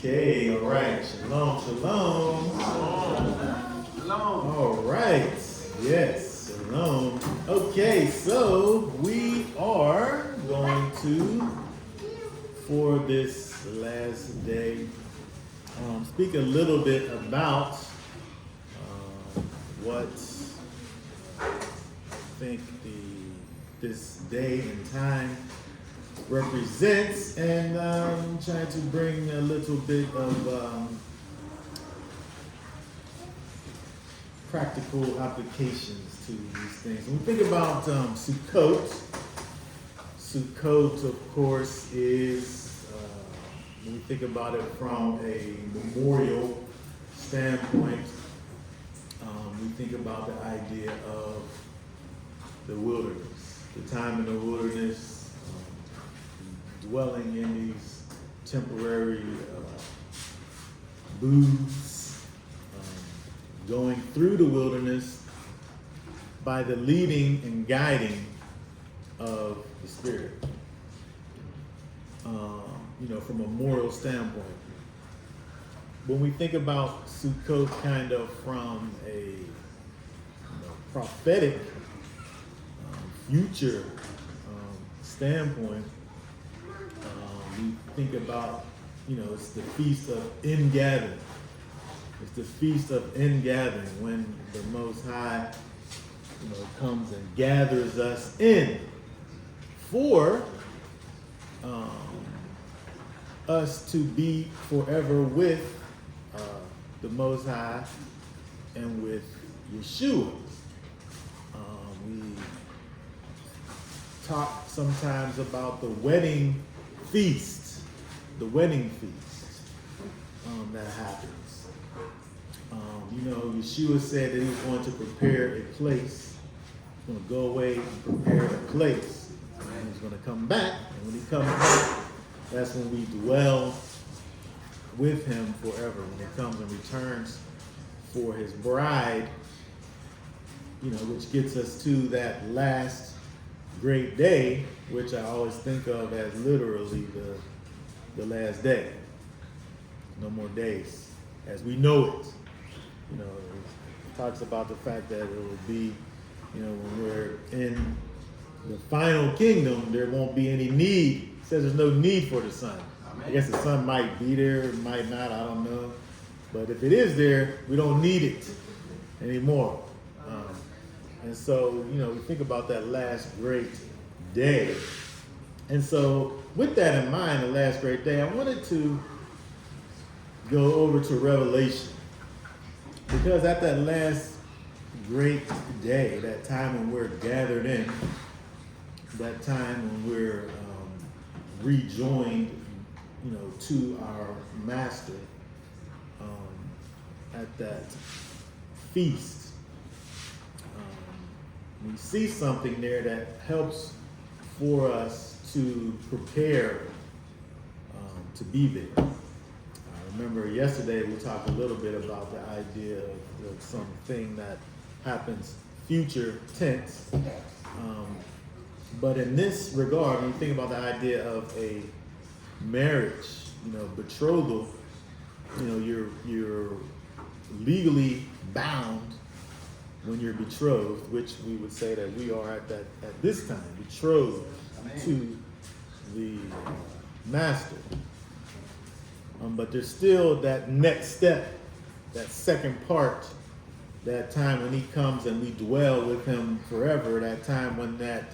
Okay, all right. Shalom, shalom. Shalom. All right. Yes, shalom. Okay, so we are going to, for this last day, speak a little bit about what I think this day and time represents, and trying to bring a little bit of practical applications to these things. When we think about Sukkot, of course, is, when we think about it from a memorial standpoint, we think about the idea of the wilderness, the time in the wilderness, dwelling in these temporary booths, going through the wilderness by the leading and guiding of the Spirit. From a moral standpoint. When we think about Sukkot kind of from a prophetic future standpoint, we think about, it's the Feast of Ingathering. It's the Feast of Ingathering when the Most High, comes and gathers us in for us to be forever with the Most High and with Yeshua. We talk sometimes about the wedding feast that happens. Yeshua said that he was going to prepare a place. He's going to go away and prepare a place. And he's going to come back. And when he comes back, that's when we dwell with him forever. When he comes and returns for his bride, which gets us to that last great day, which I always think of as literally the last day. No more days as we know it. It talks about the fact that it will be, when we're in the final kingdom, there won't be any need. It says there's no need for the sun. Amen. I guess the sun might be there, it might not, I don't know. But if it is there, we don't need it anymore. And so, we think about that last great day. And so, with that in mind, the last great day, I wanted to go over to Revelation. Because at that last great day, that time when we're gathered in, that time when we're rejoined, to our Master, at that feast, we see something there that helps for us to prepare to be there. I remember yesterday we talked a little bit about the idea of something that happens future tense. But in this regard, when you think about the idea of a marriage, betrothal, you're legally bound when you're betrothed, which we would say that we are at this time, betrothed to the Master. But there's still that next step, that second part, that time when he comes and we dwell with him forever, that time when that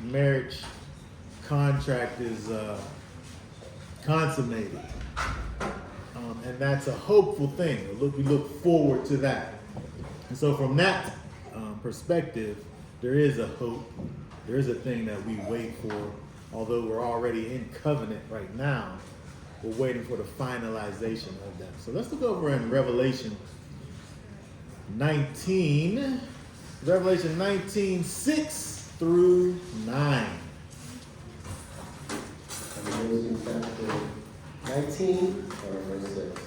marriage contract is consummated. And that's a hopeful thing. We look forward to that. And so from that perspective, there is a hope. There is a thing that we wait for. Although we're already in covenant right now, we're waiting for the finalization of that. So let's look over in Revelation 19. Revelation 19, 6 through 9. Revelation chapter 19, verse 6.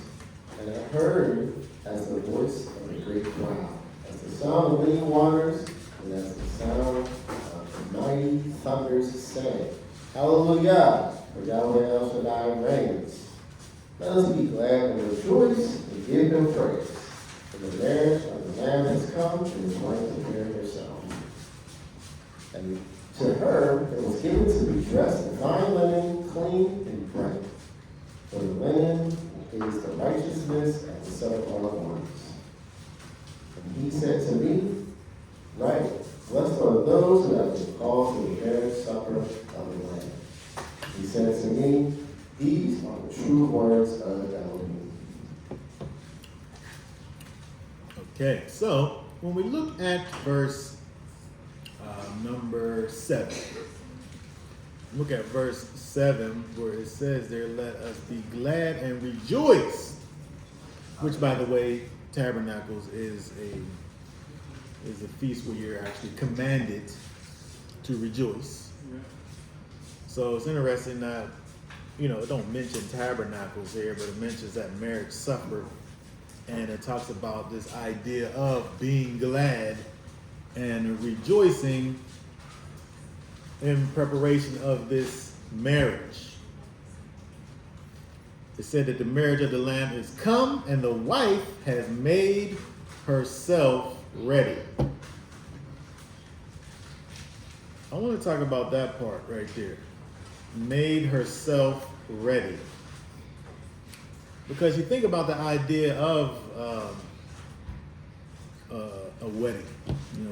And I heard as the voice of a great crowd, as the sound of many waters, and as the sound of mighty thunders, saying, Hallelujah! For Yahweh El Shaddai reigns. Let us be glad and rejoice and give him praise. For the marriage of the Lamb has come and is going to bear herself. And to her it was given to be dressed in fine linen, clean and bright. For the linen is the righteousness of the set-apart ones. And he said to me, right, blessed are those who have been called to the marriage supper of the Lamb. He said to me, these are the true words of Elohim. Okay, so when we look at verse number 7, look at verse 7 where it says there, let us be glad and rejoice, which, by the way, Tabernacles is a feast where you're actually commanded to rejoice. So it's interesting that, it don't mention tabernacles here, but it mentions that marriage supper, and it talks about this idea of being glad and rejoicing in preparation of this marriage. It said that the marriage of the Lamb is come and the wife has made herself ready. I want to talk about that part right there. Made herself ready. Because you think about the idea of a wedding.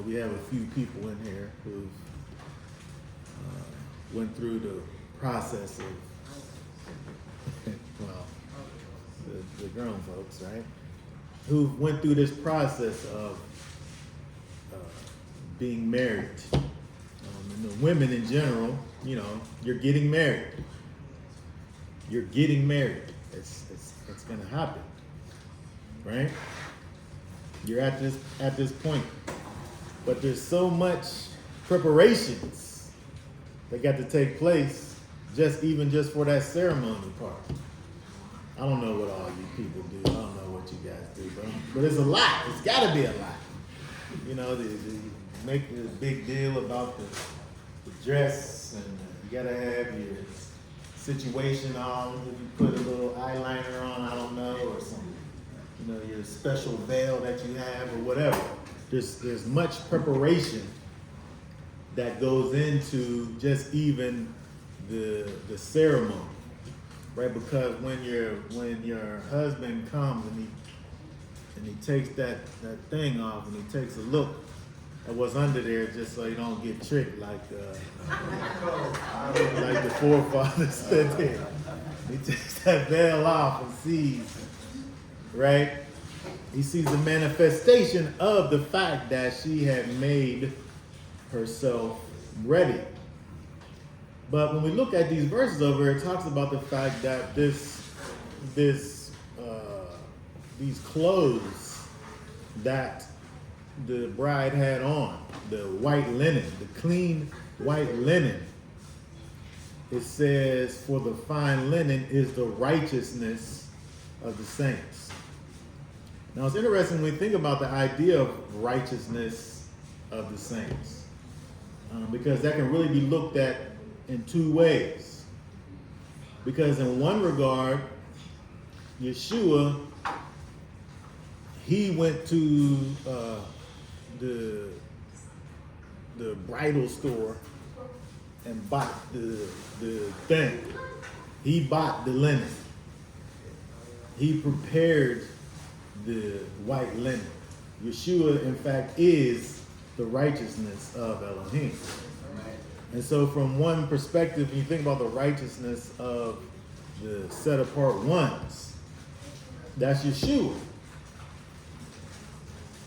We have a few people in here who went through the process of, the grown folks, right? Who went through this process of being married. And the women in general, you're getting married. You're getting married. It's going to happen, right? You're at this point, but there's so much preparations that got to take place just for that ceremony part. I don't know what all you people do. I don't know what you guys do, but it's a lot. It's got to be a lot. They make a big deal about the dress, and you got to have your situation on. If you put a little eyeliner on, I don't know, or some, your special veil that you have, or whatever. There's much preparation that goes into just even the ceremony, right? Because when your husband comes and he takes that thing off and he takes a look at what's under there, just so you don't get tricked like the forefathers said there. He takes that veil off and sees, right? He sees the manifestation of the fact that she had made herself ready. But when we look at these verses over, it talks about the fact that these clothes that the bride had on, the white linen, the clean white linen, it says, for the fine linen is the righteousness of the saints. Now it's interesting when we think about the idea of righteousness of the saints, because that can really be looked at in two ways. Because in one regard, Yeshua, he went to the bridal store and bought the thing. He bought the linen. He prepared the white linen. Yeshua, in fact, is the righteousness of Elohim. And so from one perspective, you think about the righteousness of the set-apart ones. That's Yeshua.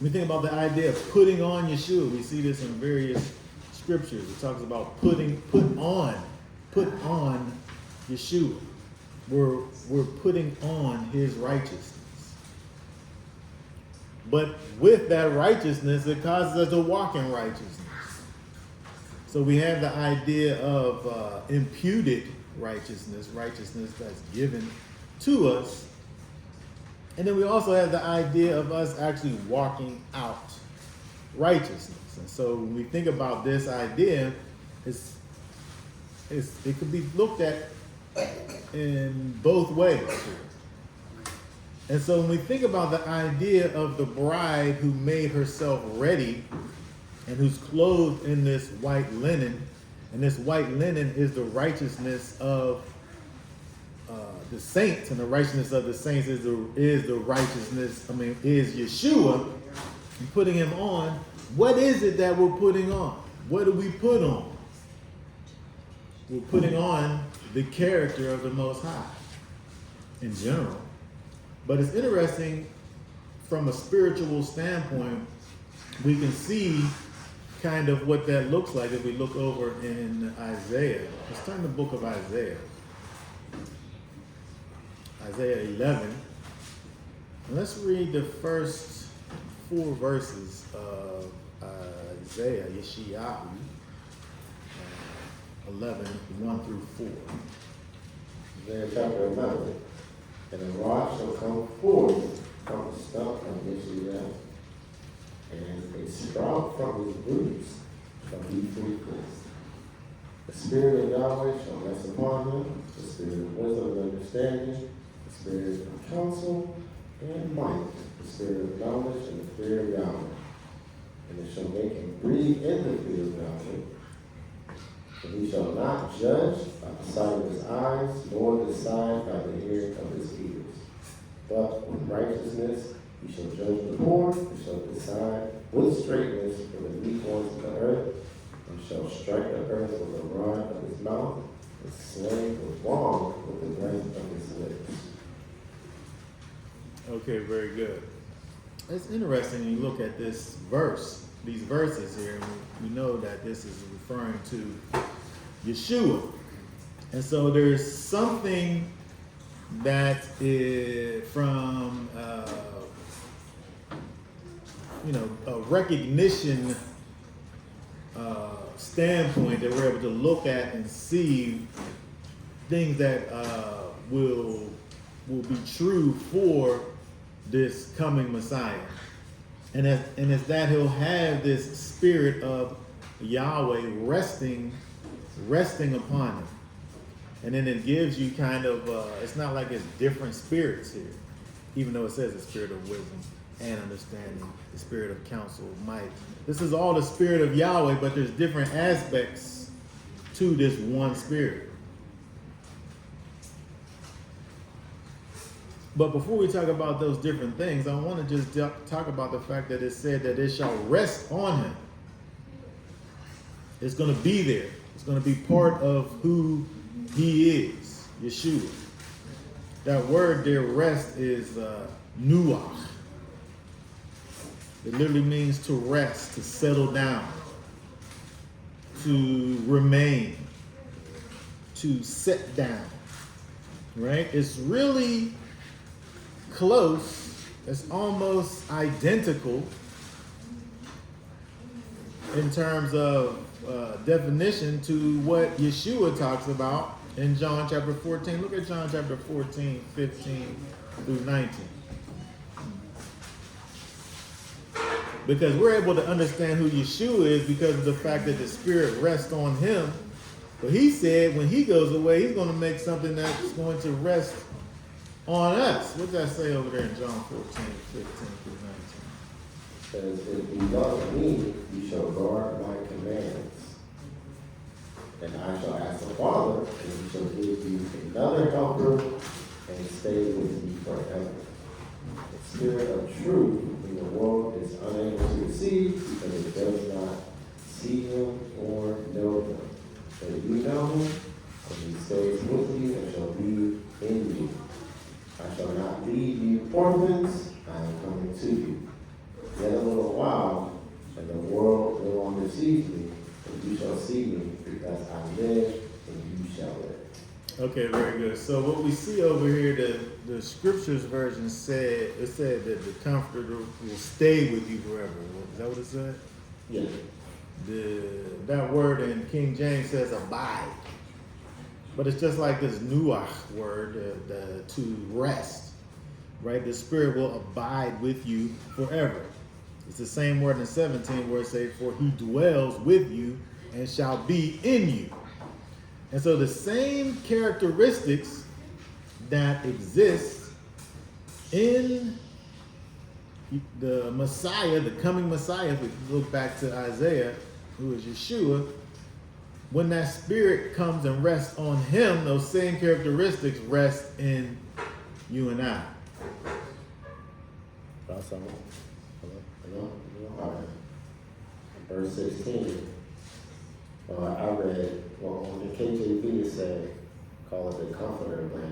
When we think about the idea of putting on Yeshua, we see this in various scriptures. It talks about put on Yeshua. We're putting on his righteousness. But with that righteousness, it causes us to walk in righteousness. So we have the idea of imputed righteousness that's given to us. And then we also have the idea of us actually walking out righteousness. And so when we think about this idea, it could be looked at in both ways. And so when we think about the idea of the bride who made herself ready and who's clothed in this white linen, and this white linen is the righteousness of the saints, and the righteousness of the saints is the righteousness, is Yeshua, and putting him on. What is it that we're putting on? What do we put on? We're putting on the character of the Most High in general. But it's interesting from a spiritual standpoint, we can see kind of what that looks like if we look over in Isaiah. Let's turn to the book of Isaiah. Isaiah 11. And let's read the first 4 verses of Isaiah, Yeshayahu 11, 1 through 4. Isaiah chapter 11. And a rod shall come forth from the stump of Yeshayahu, and a sprout from his roots shall be fruitful. The Spirit of Yahweh shall rest upon him, the Spirit of wisdom and understanding, the Spirit of counsel and might, the Spirit of knowledge and the fear of Yahweh. And it shall make him breathe in the fear of Yahweh. And he shall not judge by the sight of his eyes, nor decide by the hearing of his ears. But with righteousness he shall judge the poor, and shall decide with straightness for the weak ones of the earth, and shall strike the earth with the rod of his mouth, and slay the wrong with the breath of his lips. Okay, very good. It's interesting when you look at this verse, these verses here, and we know that this is referring to Yeshua. And so there's something that is from, a recognition standpoint that we're able to look at and see things that will be true for this coming Messiah. And it's that he'll have this spirit of Yahweh resting upon him. And then it gives you kind of, it's not like it's different spirits here, even though it says the spirit of wisdom and understanding, the spirit of counsel, might. This is all the spirit of Yahweh, but there's different aspects to this one spirit. But before we talk about those different things, I want to just talk about the fact that it said that it shall rest on him. It's going to be there. It's going to be part of who he is, Yeshua. That word there, rest, is nuach. It literally means to rest, to settle down, to remain, to sit down, right? It's really close. It's almost identical in terms of definition to what Yeshua talks about in John chapter 14. Look at John chapter 14, 15 through 19. Because we're able to understand who Yeshua is because of the fact that the Spirit rests on him. But he said when he goes away, he's going to make something that's going to rest on us. What does that say over there in John 14, 15 through 19? It says, if you love me, you shall guard my commands. And I shall ask the Father, and he shall give you another helper, and stay with you forever. The Spirit of truth in the world is unable to receive, because it does not see him or know him. But you know him, and he stays with you and shall be in you. I shall not leave you orphans, I am coming to you. Yet a little while, and the world no longer sees me, and you shall see me, because I live, and you shall live. Okay, very good. So what we see over here, the scriptures version said that the Comforter will stay with you forever. Is that what it said? Yeah. That word in King James says abide. But it's just like this nuach word, to rest, right? The Spirit will abide with you forever. It's the same word in 17 where it says, for he dwells with you and shall be in you. And so the same characteristics that exist in the Messiah, the coming Messiah, if we look back to Isaiah, who is Yeshua, when that spirit comes and rests on him, those same characteristics rest in you and I. Also, hello? All right. Verse 16. Well, I read, well, the KJV said, call it the comforter, but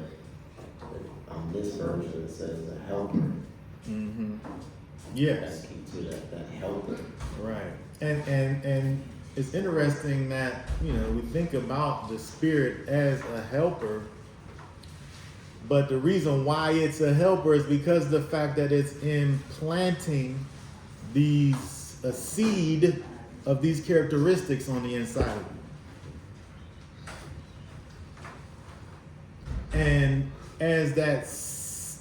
on this version it says the helper. Mm-hmm. Yes. That key to that helper. Right. And it's interesting that, we think about the Spirit as a helper, but the reason why it's a helper is because of the fact that it's implanting a seed of these characteristics on the inside of you. And as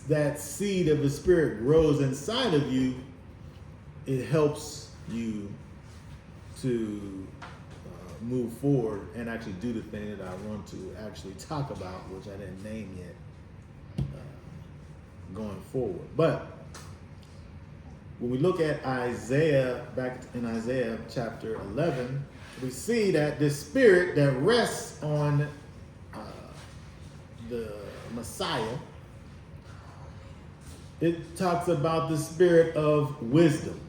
that seed of the Spirit grows inside of you, it helps you to move forward and actually do the thing that I want to actually talk about, which I didn't name yet, going forward. But when we look at Isaiah, back in Isaiah chapter 11, we see that the spirit that rests on the Messiah, it talks about the spirit of wisdom.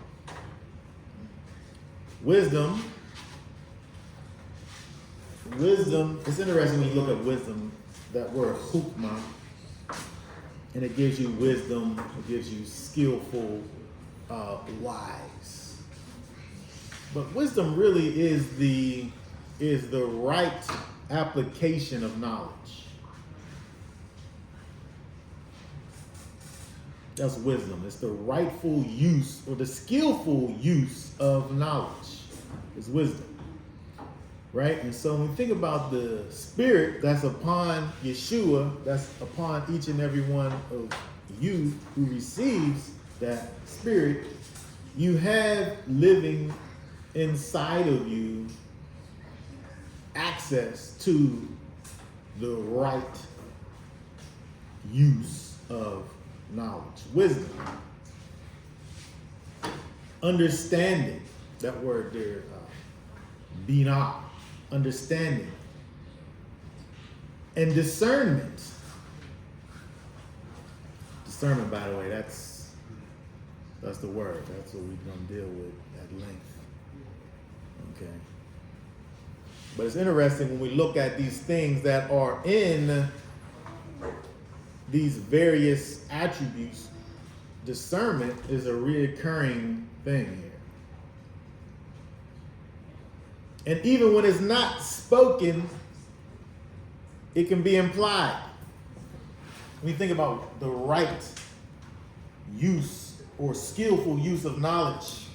Wisdom, it's interesting when you look at wisdom, that word hukmah, and it gives you wisdom, it gives you skillful, wise. But wisdom really is the right application of knowledge. That's wisdom. It's the rightful use or the skillful use of knowledge is wisdom. Right? And so when we think about the spirit that's upon Yeshua, that's upon each and every one of you who receives that spirit, you have living inside of you access to the right use of knowledge, wisdom, understanding, that word there, binah, understanding, and discernment. Discernment, by the way, that's the word. That's what we're going to deal with at length. Okay. But it's interesting when we look at these things that are in these various attributes, discernment is a reoccurring thing here. And even when it's not spoken, it can be implied. When you think about the right use or skillful use of knowledge,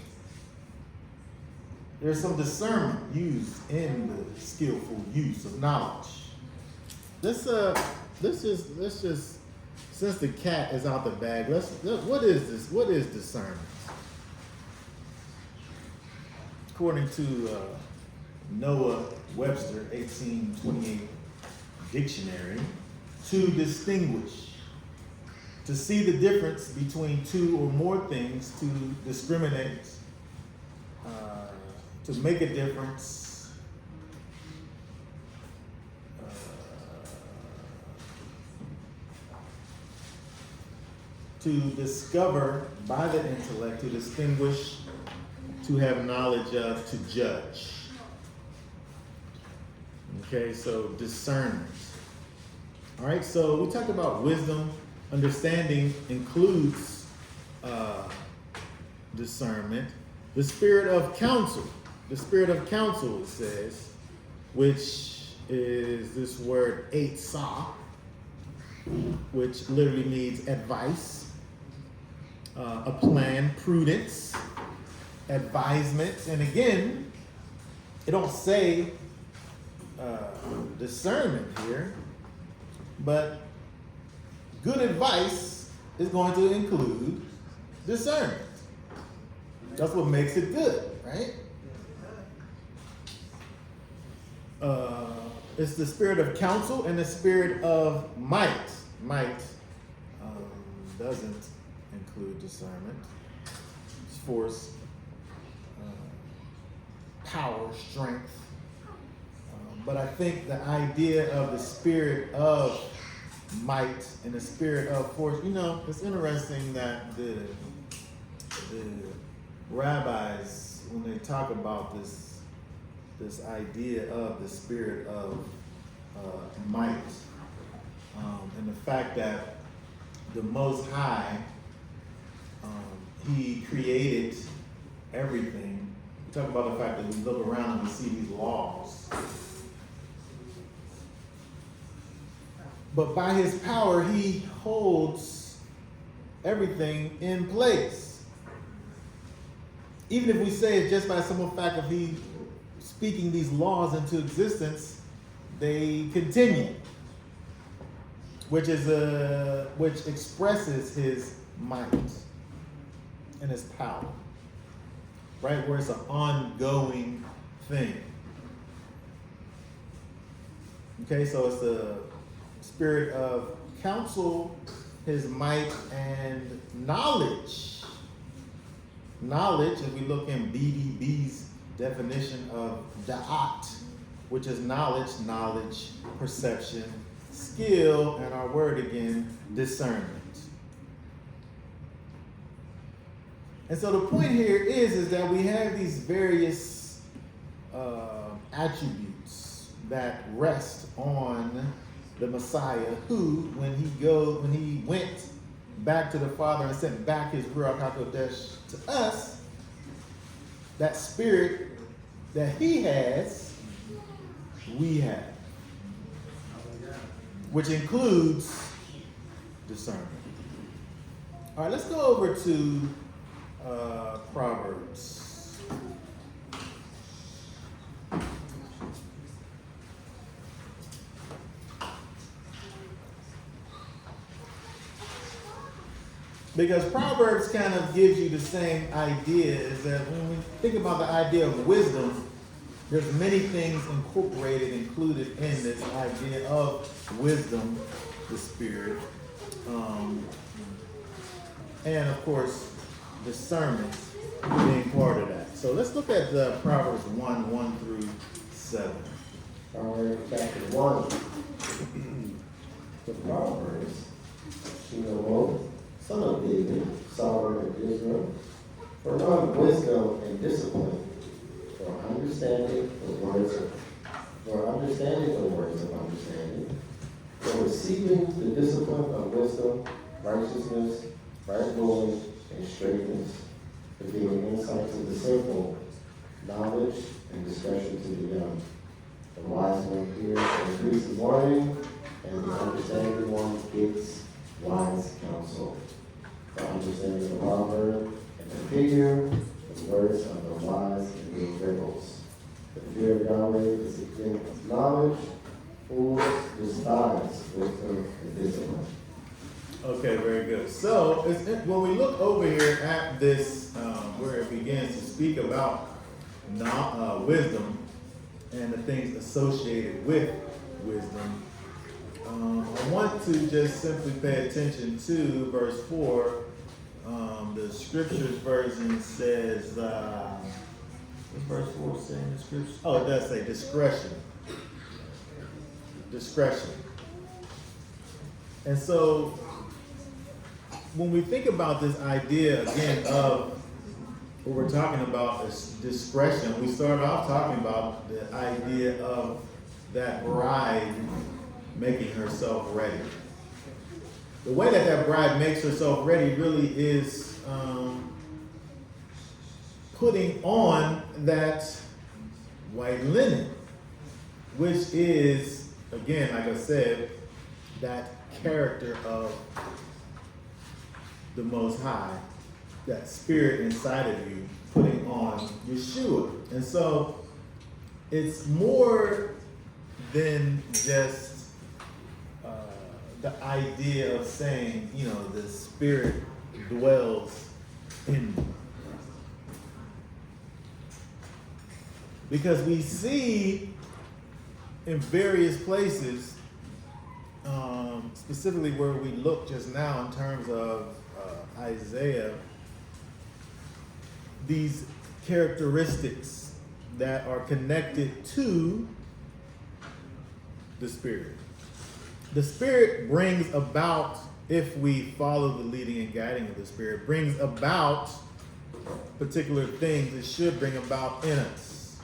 there's some discernment used in the skillful use of knowledge. Let's just since the cat is out the bag, what is this? What is discernment? According to Noah Webster 1828 dictionary, to distinguish, to see the difference between two or more things, to discriminate, to make a difference, to discover by the intellect, to distinguish, to have knowledge of, to judge. Okay, so discernment. All right, so we talked about wisdom. Understanding includes discernment. The spirit of counsel. The spirit of counsel, it says, which is this word eitzah, which literally means advice, a plan, prudence, advisement. And again, it don't say discernment here, but good advice is going to include discernment. That's what makes it good, right? It's the spirit of counsel and the spirit of might. doesn't include discernment. It's force, power, strength. But I think the idea of the spirit of might and the spirit of force, it's interesting that the rabbis, when they talk about this idea of the spirit of might, and the fact that the Most High, He created everything. We talk about the fact that we look around and we see these laws. But by His power, He holds everything in place. Even if we say it's just by simple fact of He speaking these laws into existence, they continue, which expresses His might and His power, right? Where it's an ongoing thing. Okay, so it's the spirit of counsel, His might, and knowledge. Knowledge, if we look in BDB's definition of da'at, which is knowledge, perception, skill, and our word again, discernment. And so the point here is that we have these various attributes that rest on the Messiah, who, when he went back to the Father and sent back His Ruach HaKodesh to us, that spirit that He has, we have, which includes discernment. All right, let's go over to Proverbs. Because Proverbs kind of gives you the same idea, is that when we think about the idea of wisdom, there's many things incorporated, included in this idea of wisdom, the spirit, and of course, discernment being part of that. So let's look at Proverbs 1 through 7. Proverbs chapter 1. The Proverbs, Shlomo, son of David, sovereign of Israel, for one wisdom and discipline, for understanding the words of understanding, for receiving the discipline of wisdom, righteousness, right ruling, and straightness, for giving insight to the simple, knowledge and discretion to the young. The wise one hears and increases warning, and the understanding one gets wise counsel. The understanding of the proverb and the figure, the words of the wise and the riddles. The fear of Yahweh is the beginning of knowledge. Fools despise wisdom and discipline. Okay, very good. So when we look over here at this, where it begins to speak about wisdom and the things associated with wisdom, I want to just simply pay attention to verse 4. The scriptures version says, what's verse 4 saying in the scriptures? Oh, it does say discretion. Discretion. And so, when we think about this idea, again, of what we're talking about is discretion, we start off talking about the idea of that bride making herself ready. The way that bride makes herself ready really is putting on that white linen, which is, again, like I said, that character of the Most High, that spirit inside of you, putting on Yeshua. And so it's more than just the idea of saying, the spirit dwells in you. Because we see in various places specifically where we look just now in terms of Isaiah, these characteristics that are connected to the Spirit. The Spirit brings about, if we follow the leading and guiding of the Spirit, brings about particular things it should bring about in us.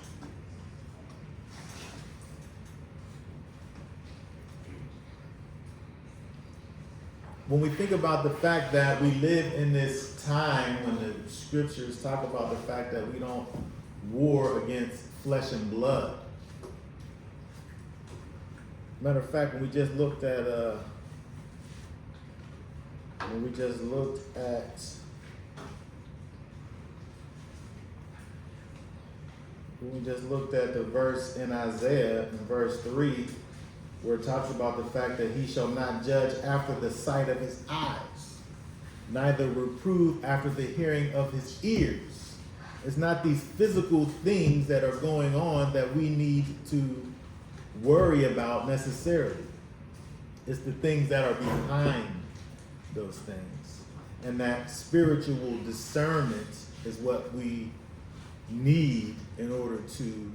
When we think about the fact that we live in this time when the scriptures talk about the fact that we don't war against flesh and blood. Matter of fact, when we just looked at the verse in Isaiah in verse 3, where it talks about the fact that he shall not judge after the sight of his eyes, neither reprove after the hearing of his ears. It's not these physical things that are going on that we need to worry about necessarily. It's the things that are behind those things. And that spiritual discernment is what we need in order to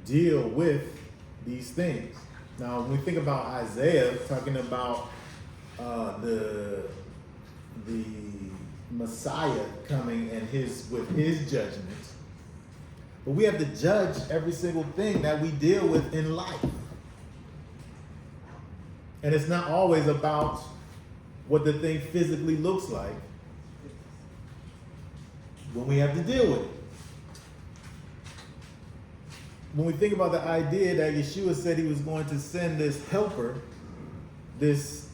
deal with these things. Now, when we think about Isaiah talking about the Messiah coming and with his judgment, but we have to judge every single thing that we deal with in life. And it's not always about what the thing physically looks like when we have to deal with it. When we think about the idea that Yeshua said he was going to send this helper, this,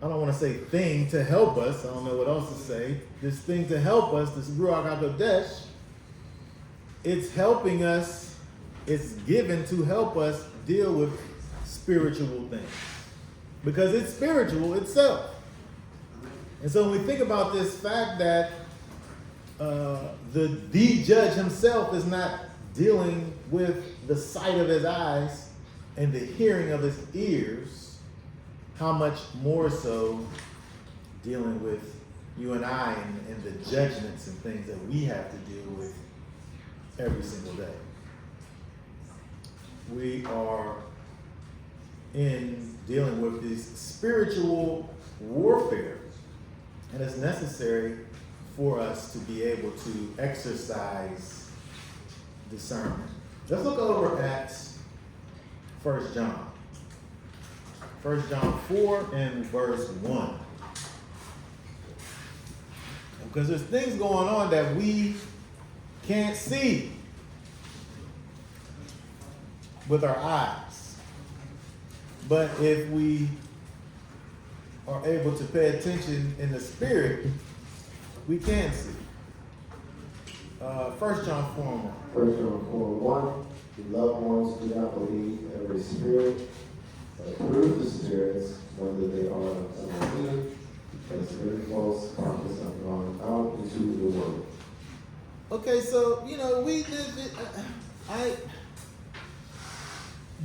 I don't want to say thing to help us, I don't know what else to say, this thing to help us, this Ruach HaKodesh, it's helping us, it's given to help us deal with spiritual things. Because it's spiritual itself. And so when we think about this fact that the judge himself is not dealing with the sight of his eyes and the hearing of his ears, how much more so dealing with you and I and the judgments and things that we have to deal with every single day. We are in dealing with this spiritual warfare, and it's necessary for us to be able to exercise discernment. Let's look over at 1 John. 1 John 4 and verse 1. Because there's things going on that we can't see with our eyes. But if we are able to pay attention in the spirit, we can see. 1 John 4 and 1. 1 John 4:1. Beloved ones, do not believe every spirit, but prove the spirits, whether they are of Elohim, because very false prophets have gone out into the world. Okay, so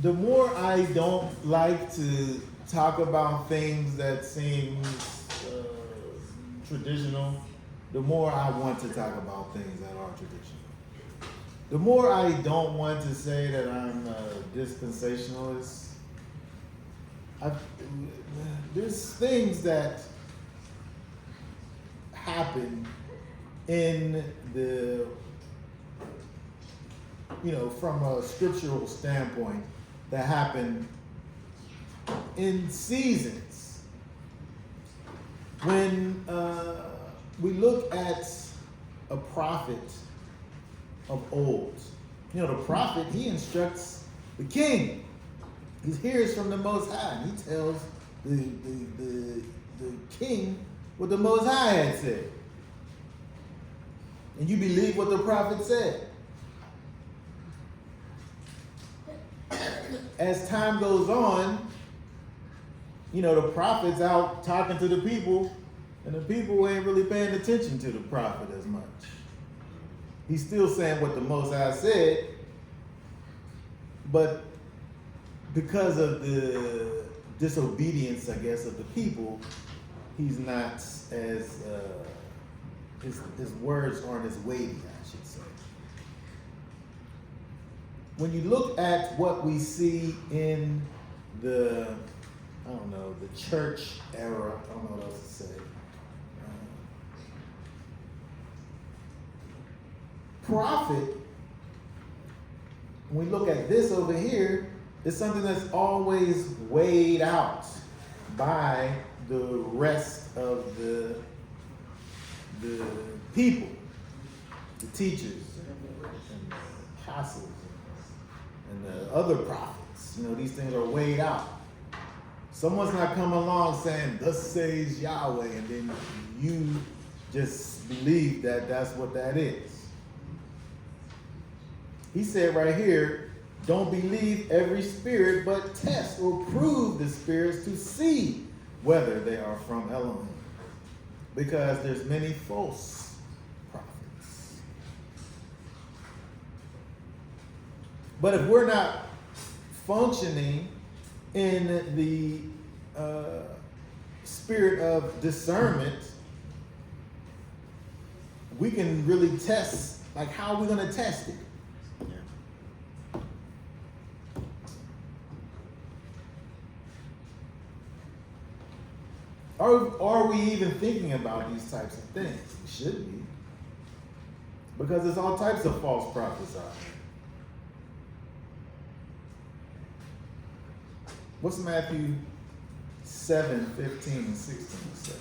the more I don't like to talk about things that seem traditional, the more I want to talk about things that are traditional. The more I don't want to say that I'm a dispensationalist. There's things that happen in the, from a scriptural standpoint, that happen in seasons. When we look at a prophet of old, the prophet, he instructs the king. He hears from the Most High. He tells the king what the Most High had said. And you believe what the prophet said. As time goes on, the prophet's out talking to the people, and the people ain't really paying attention to the prophet as much. He's still saying what the Most High said, but because of the disobedience, I guess, of the people, he's not as his words aren't as weighty, I should say. When you look at what we see in the church era, I don't know what else to say. Prophet, when we look at this over here, it's something that's always weighed out by the rest of the people, the teachers, and the apostles, and the other prophets. These things are weighed out. Someone's not coming along saying, "Thus says Yahweh," and then you just believe that that's what that is. He said right here, don't believe every spirit, but test or prove the spirits to see whether they are from Elohim. Because there's many false prophets. But if we're not functioning in the spirit of discernment, we can really test, like how are we going to test it? Are we even thinking about these types of things? We should be. Because there's all types of false prophets out there. What's Matthew 7:15 and 16 say?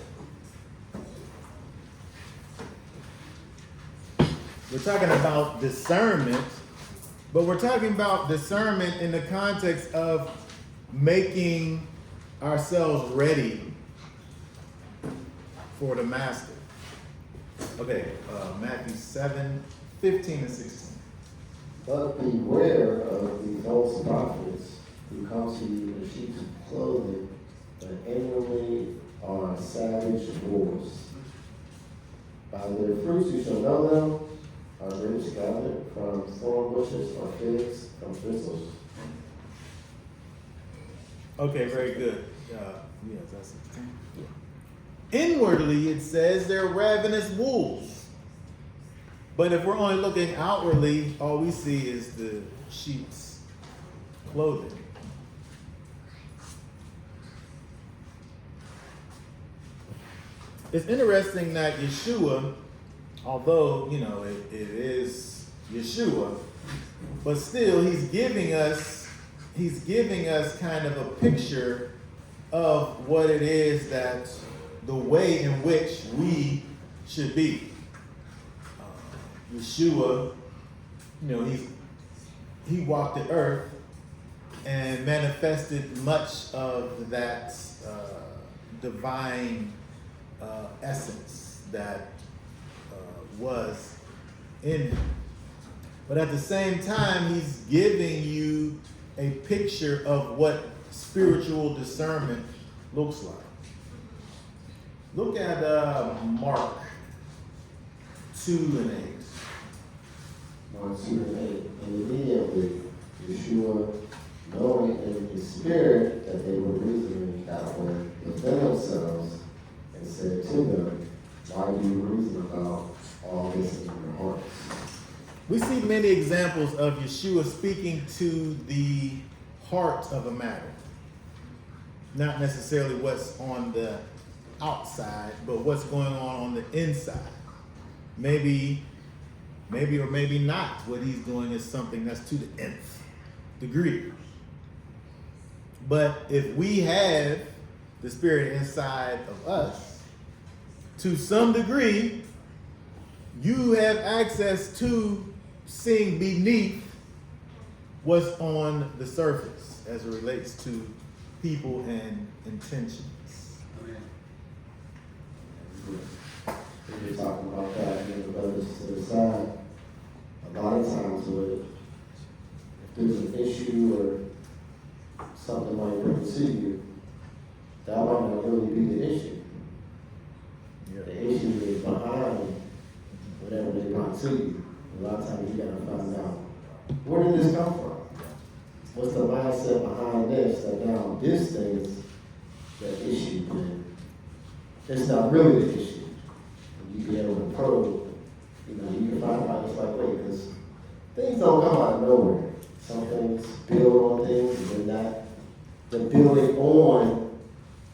We're talking about discernment, but we're talking about discernment in the context of making ourselves ready for the master. Okay, Matthew 7:15 and 16. But beware of the false prophets who come to you in sheep's clothing, but inwardly are savage wolves. By their fruits you shall know them. Are grapes gathered from thorn bushes, or figs from thistles? Okay, very good. Yes, that's 16. Inwardly, it says they're ravenous wolves. But if we're only looking outwardly, all we see is the sheep's clothing. It's interesting that Yeshua, although, it is Yeshua, but still he's giving us kind of a picture of what it is that the way in which we should be. Yeshua, he walked the earth and manifested much of that divine essence that was in him. But at the same time, he's giving you a picture of what spiritual discernment looks like. Look at Mark 2 and 8. Mark 2 and 8. And immediately Yeshua, knowing in his spirit that they were reasoning that way within themselves, and said to them, why do you reason about all this in your hearts? We see many examples of Yeshua speaking to the heart of a matter. Not necessarily what's on the outside, but what's going on the inside. Maybe or maybe not what he's doing is something that's to the nth degree. But if we have the Spirit inside of us, to some degree, you have access to seeing beneath what's on the surface as it relates to people and intentions. If you're talking about that, and the brothers to the side, a lot of times if there's an issue or something might bring to you, that might not really be the issue. Yeah. The issue is behind whatever they brought to you. A lot of times you gotta find out, where did this come from? What's the mindset behind this? That now this thing is that issue, then it's not really the issue. And you be able to probe, you can find out, it's like, wait, because things don't come out of nowhere. Some things build on things, and they're building on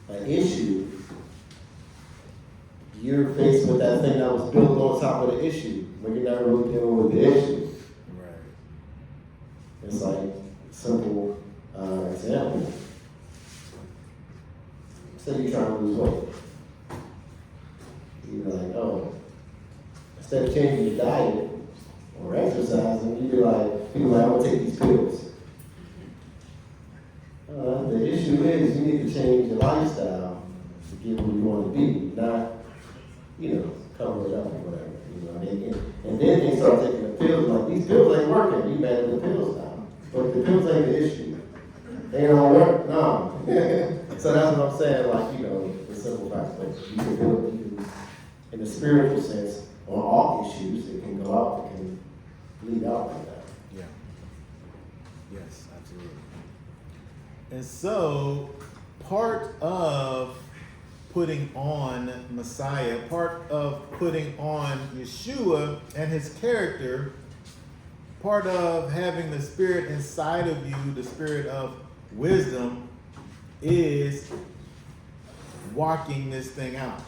an issue. You're faced with that thing that was built on top of the issue, but you're not really dealing with the issue. Right. It's like simple example. Say you're trying to lose weight. You're like, oh, instead of changing your diet or exercising, you'd be like, I'm gonna take these pills. The issue is you need to change your lifestyle to get where you want to be, not, cover it up or whatever. And then they start taking the pills, like, these pills ain't working, you mad at the pills now. But the pills ain't the issue. They don't work, no. So that's what I'm saying, like, the simple fact that you can build in the spiritual sense on all issues. It can go out, it can lead out like that. Yeah. Yes, absolutely. And so, part of putting on Messiah, part of putting on Yeshua and his character, part of having the Spirit inside of you, the Spirit of wisdom, is walking this thing out.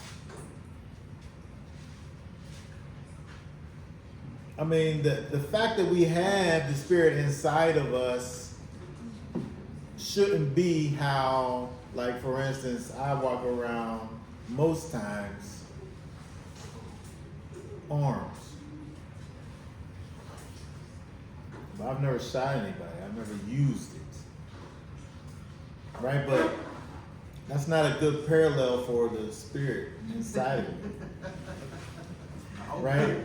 I mean, the fact that we have the Spirit inside of us shouldn't be how, like, for instance, I walk around most times arms. But I've never shot anybody. I've never used it. Right? But that's not a good parallel for the Spirit inside of me. Right?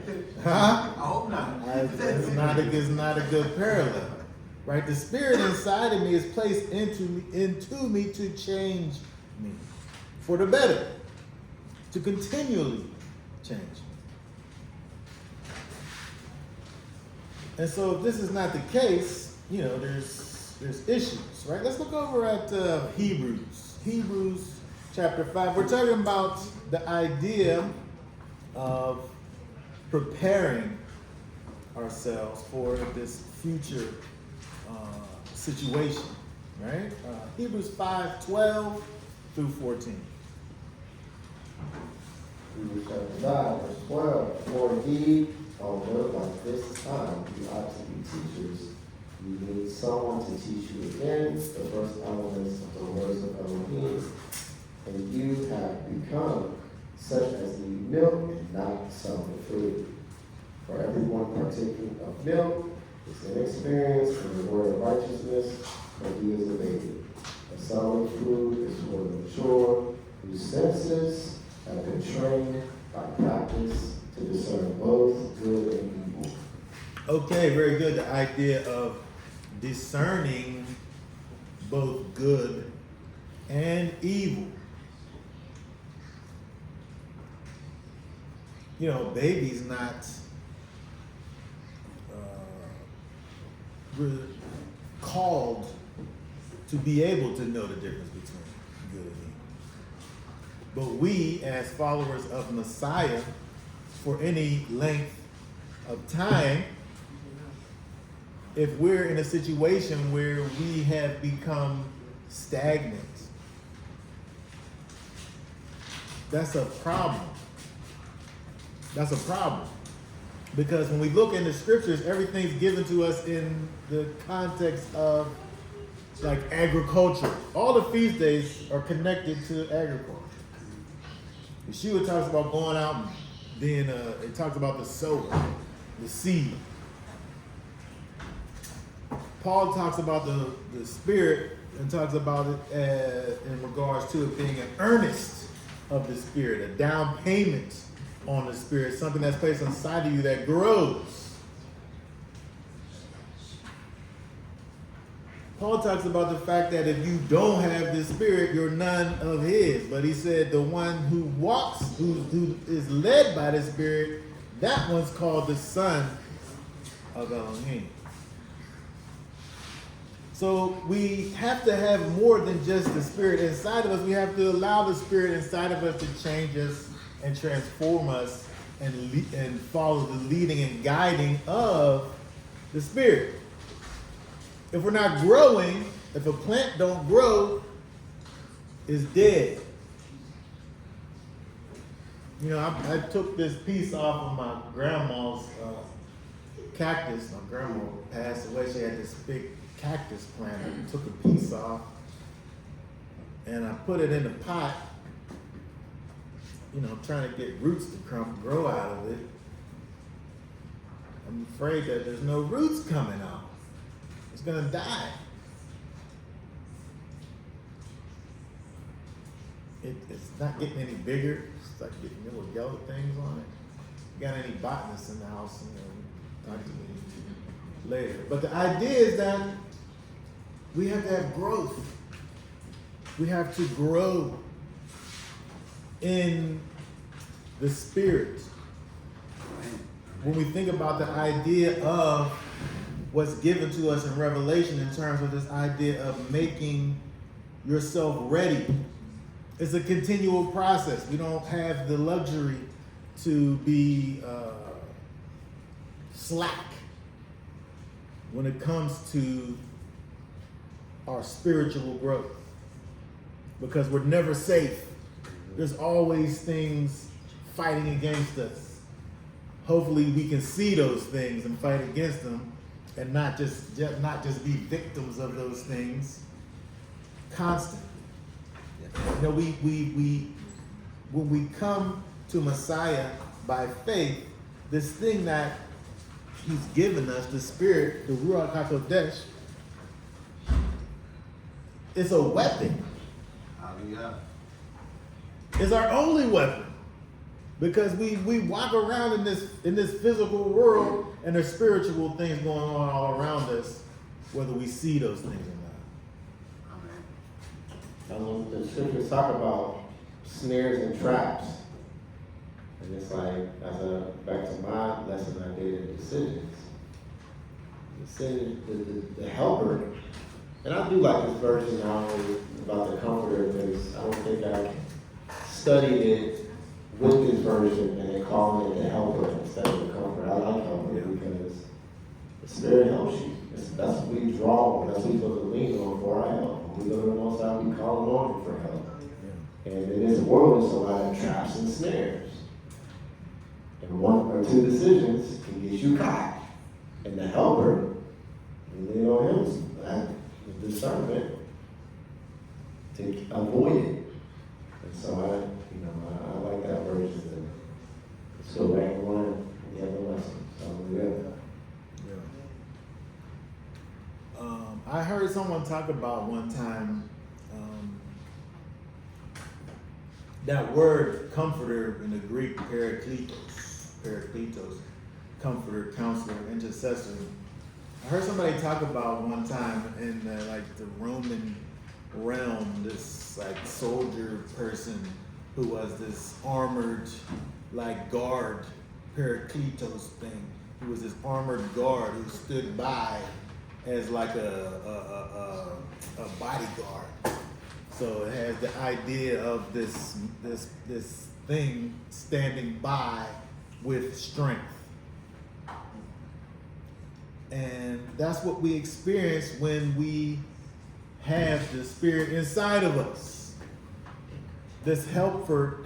Huh? I hope not. It's not a good parallel. Right? The Spirit inside of me is placed into me to change me for the better, to continually change me. And so if this is not the case, there's issues, right? Let's look over at Hebrews chapter 5. We're talking about the idea of preparing ourselves for this future situation, right? Hebrews 5:12 through 14. Hebrews chapter 5, verse 12. For indeed, although like this time you ought to be teachers, you need someone to teach you again the first elements of the words of Elohim, and you have become such as need milk and not solid food. For everyone partaking of milk is inexperienced in the word of righteousness, but he is a baby. A solid food is for the mature, whose senses have been trained by practice to discern both good and evil. Okay, very good. The idea of discerning both good and evil. Baby's not called to be able to know the difference between good and evil. But we, as followers of Messiah, for any length of time, if we're in a situation where we have become stagnant, that's a problem. That's a problem. Because when we look in the scriptures, everything's given to us in the context of like agriculture. All the feast days are connected to agriculture. Yeshua talks about going out and then it talks about the sower, the seed. Paul talks about the Spirit and talks about it in regards to it being an earnest of the Spirit, a down payment on the Spirit, something that's placed inside of you that grows. Paul talks about the fact that if you don't have the Spirit, you're none of his. But he said the one who walks, who is led by the Spirit, that one's called the Son of Elohim. So we have to have more than just the Spirit inside of us. We have to allow the Spirit inside of us to change us and transform us and follow the leading and guiding of the Spirit. If we're not growing, if a plant don't grow, it's dead. You know, I took this piece off of my grandma's cactus. My grandma passed away. She had this big cactus plant. I took a piece off and I put it in a pot. You know, trying to get roots to grow out of it. I'm afraid that there's no roots coming out. It's gonna die. It's not getting any bigger. It's like getting little yellow things on it. You got any botanists in the house? You know, talk to me later. But the idea is that we have to have growth. We have to grow in the Spirit. When we think about the idea of what's given to us in Revelation in terms of this idea of making yourself ready, it's a continual process. We don't have the luxury to be slack when it comes to our spiritual growth, because we're never safe. There's always things fighting against us. Hopefully we can see those things and fight against them and not just be victims of those things constantly. You know, when we come to Messiah by faith, this thing that He's given us, the Spirit, the Ruach HaKodesh, it's a weapon. Hallelujah. It's our only weapon, because we walk around in this physical world and there's spiritual things going on all around us, whether we see those things or not. Amen. The scriptures talk about snares and traps. And it's like, back to my lesson I did in decisions. The helper, and I do like this version now about the comforter, because I don't think I studied it with this version and then calling it the helper instead of the comforter. I like helper because the Spirit helps you. That's what we draw on. That's what we're supposed to lean on for our help. When we go to the Most High, we call on Him for help. And in this world, there's a lot of traps and snares. And one or two decisions can get you caught. And the helper, you lean on Him, the discernment, to avoid it. And so I like that version. Let's go back and learn the other lesson. So I heard someone talk about one time that word comforter in the Greek, parakletos, comforter, counselor, intercessor. I heard somebody talk about one time in like the Roman realm, this like soldier person who was this armored like guard, parakletos thing. He was this armored guard who stood by as like a bodyguard. So it has the idea of this thing standing by with strength. And that's what we experience when we have the Spirit inside of us. This helper,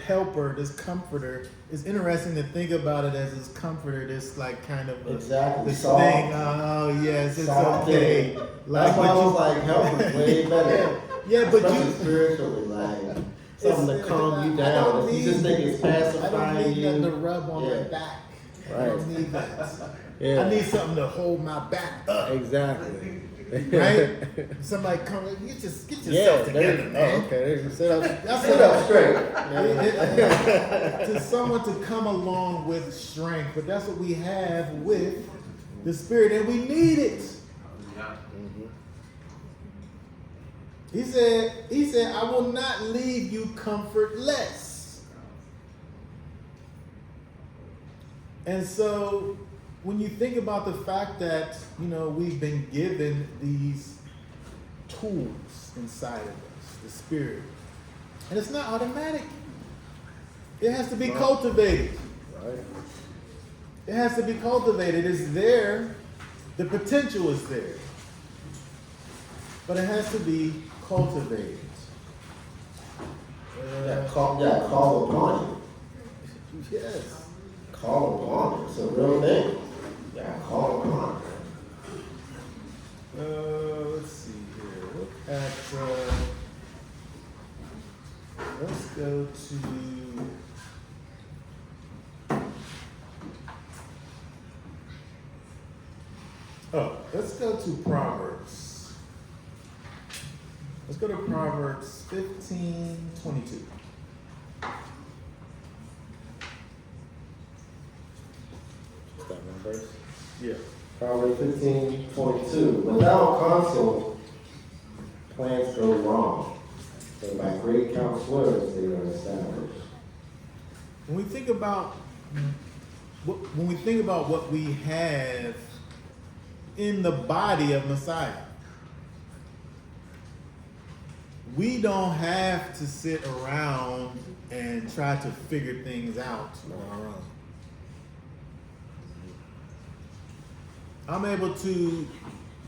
this comforter. It's interesting to think about it as this comforter, this like kind of this soft thing. Oh yes, it's okay. That's why I was like, helper way better. Yeah, but especially spiritually, like something to calm you down. If you just think it's pacifying you. I don't need nothing to rub on my back. Right. I don't need that. Yeah. I need something to hold my back up. Exactly. Right? Somebody come, get yourself together, man. Okay, sit up That's straight. To someone to come along with strength, but that's what we have with the Spirit, and we need it. He said, I will not leave you comfortless. And so when you think about the fact that, we've been given these tools inside of us, the Spirit. And it's not automatic. It has to be cultivated. Right? It has to be cultivated. It's there. The potential is there. But it has to be cultivated. Call upon it. Yes. Call upon it. It's a real thing. Yeah, call upon it. Let's see here. Look at, let's go to, let's go to Proverbs. Let's go to Proverbs 15:22. That one verse. Yeah. Proverbs 15:22. Without counsel, plans go wrong, but by great counselors they are established. When we think about what we have in the body of Messiah, we don't have to sit around and try to figure things out on our own. I'm able to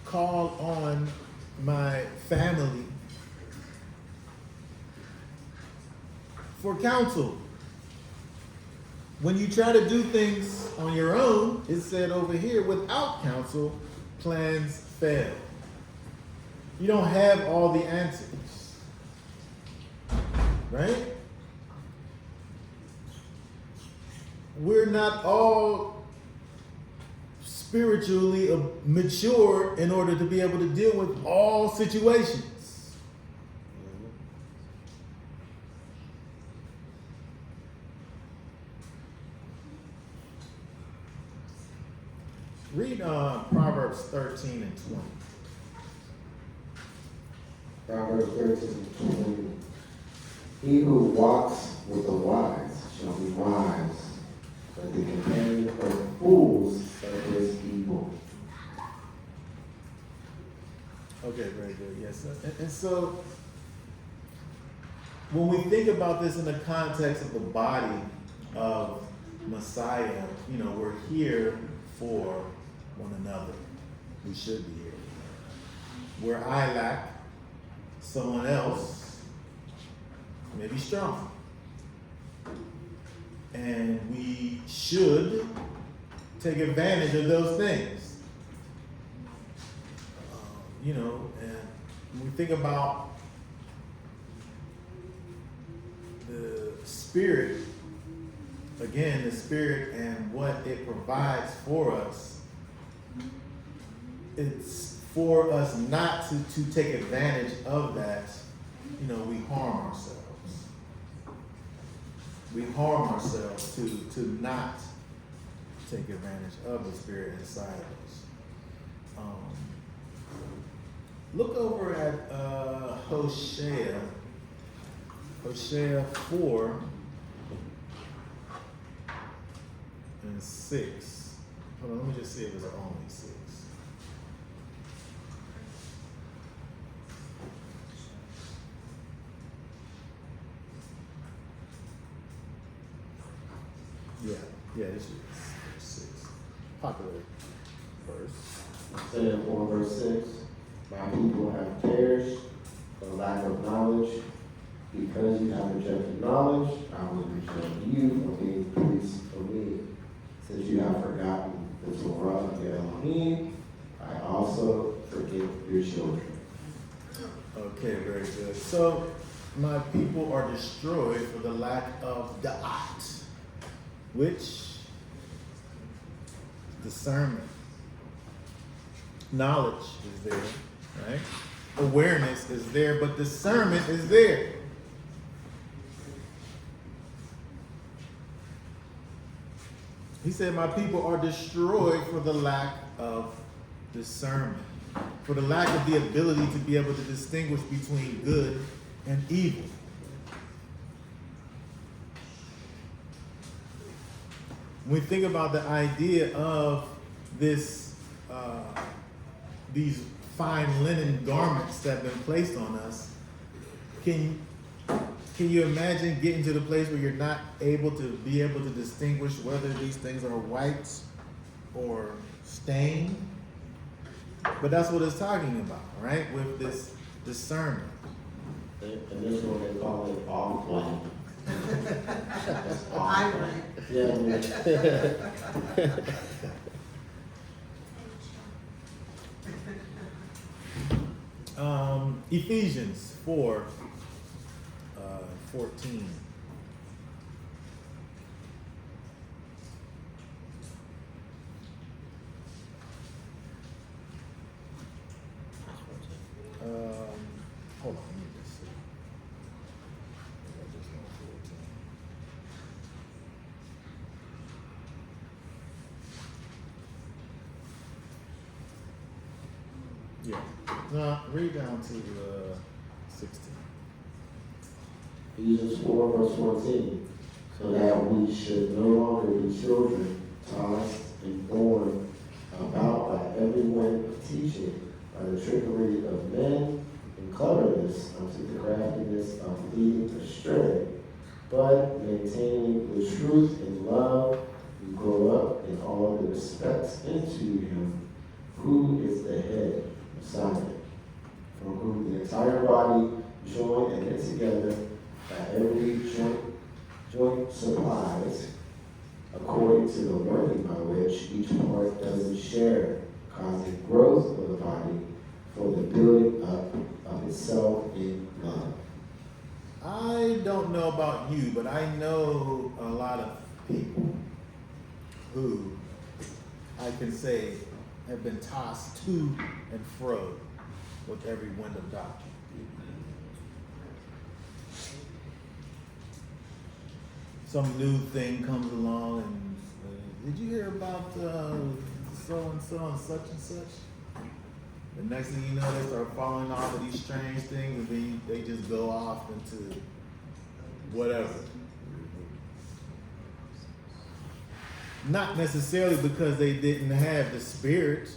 call on my family for counsel. When you try to do things on your own, it said over here, without counsel, plans fail. You don't have all the answers, right? We're not all spiritually mature in order to be able to deal with all situations. Read Proverbs 13 and 20. Proverbs 13:20. He who walks with the wise shall be wise, but the companion of fools is evil. Okay, very good. Yes. And so, when we think about this in the context of the body of Messiah, we're here for one another. We should be here. Where I lack, someone else may be strong. And we should take advantage of those things. And when we think about the Spirit, again, the Spirit and what it provides for us, it's for us not to take advantage of that. We harm ourselves. We harm ourselves to not take advantage of the Spirit inside of us. Look over at Hosea 4 and 6. Hold on, let me just see if it's only 6. Yeah, this is 6. Popular verse. Isaiah 4 verse 6. My people have perished for lack of knowledge. Because you have rejected knowledge, I will reject you from being priests for me. Since you have forgotten the Torah of your Elohim, I also forget your children. Okay, very good. So, my people are destroyed for the lack of da'at, which discernment. Knowledge is there, right? Awareness is there, but discernment is there. He said, my people are destroyed for the lack of discernment, for the lack of the ability to be able to distinguish between good and evil. When we think about the idea of these fine linen garments that have been placed on us. Can you imagine getting to the place where you're not able to distinguish whether these things are white or stained? But that's what it's talking about, right? With this discernment. And this one they call it off white. That's off Ivory. Yeah. Ephesians 4, 14. Hold on, let me just see. I just know 14. Yeah. No, read down to 16. Ephesians 4, verse 14. So that we should no longer be children, tossed and borne about by every wind of teaching, by the trickery of men and cleverness unto the craftiness of leading astray, but maintaining the truth in love, we grow up in all the respects into him, who is the head, Messiah, from whom the entire body, joined and knit together by every joint supplies, according to the working by which each part does its share, causing growth of the body for the building up of itself in love. I don't know about you, but I know a lot of people who I can say have been tossed to and fro with every wind of doctrine. Some new thing comes along and did you hear about so and so and such and such? The next thing you know, they start following off of these strange things, and then they just go off into whatever. Not necessarily because they didn't have the Spirit,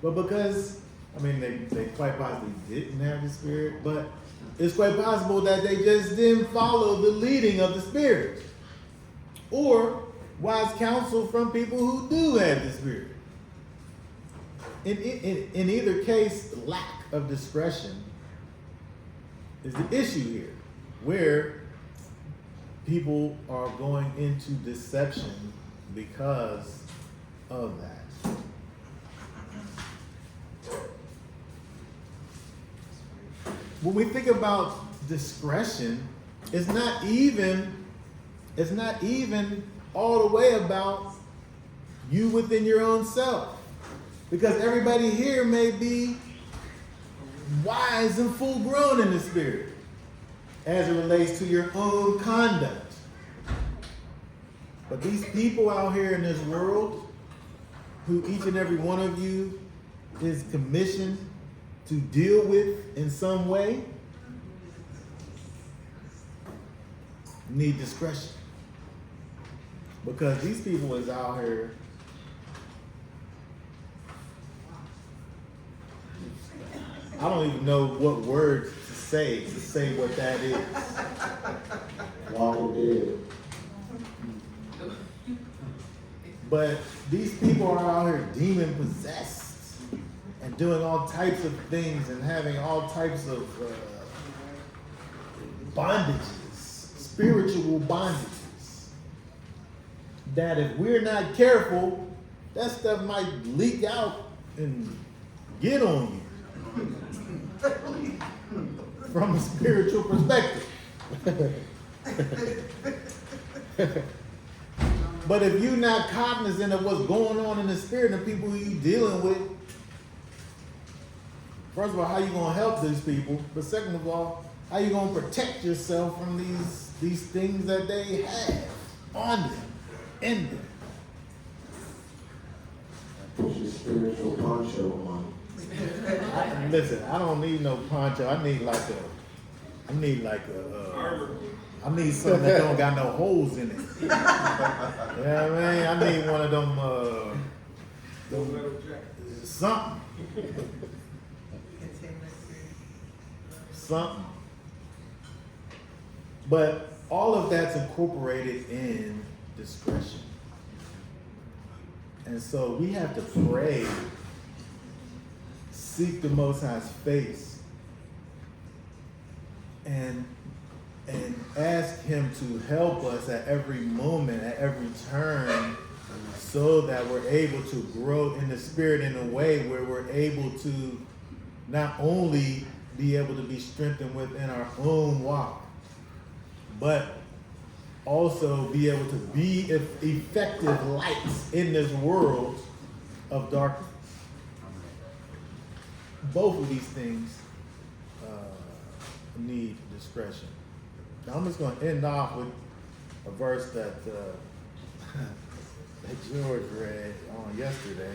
but because, I mean, they quite possibly didn't have the Spirit, but it's quite possible that they just didn't follow the leading of the Spirit. Or wise counsel from people who do have the Spirit. In either case, lack of discretion is the issue here, where people are going into deception because of that. When we think about discretion, it's not even all the way about you within your own self. Because everybody here may be wise and full grown in the Spirit as it relates to your own conduct. But these people out here in this world, who each and every one of you is commissioned to deal with in some way, need discretion. Because these people is out here I don't even know what words to say what that is. Walking dead. But these people are out here demon possessed and doing all types of things and having all types of bondages, spiritual bondages, that if we're not careful, that stuff might leak out and get on you. From a spiritual perspective. But if you're not cognizant of what's going on in the spirit and the people who you're dealing with, first of all, how you going to help these people? But second of all, how you going to protect yourself from these things that they have on them, in them? Put your spiritual poncho on. Listen, I don't need no poncho. I need something that don't got no holes in it. You know what I mean? I need one of them something. something. But all of that's incorporated in discretion. And so we have to pray, seek the Most High's face, and ask Him to help us at every moment, at every turn, so that we're able to grow in the Spirit in a way where we're able to not only be able to be strengthened within our own walk, but also be able to be effective lights in this world of darkness. Both of these things need discretion. Now I'm just going to end off with a verse that that George read on yesterday.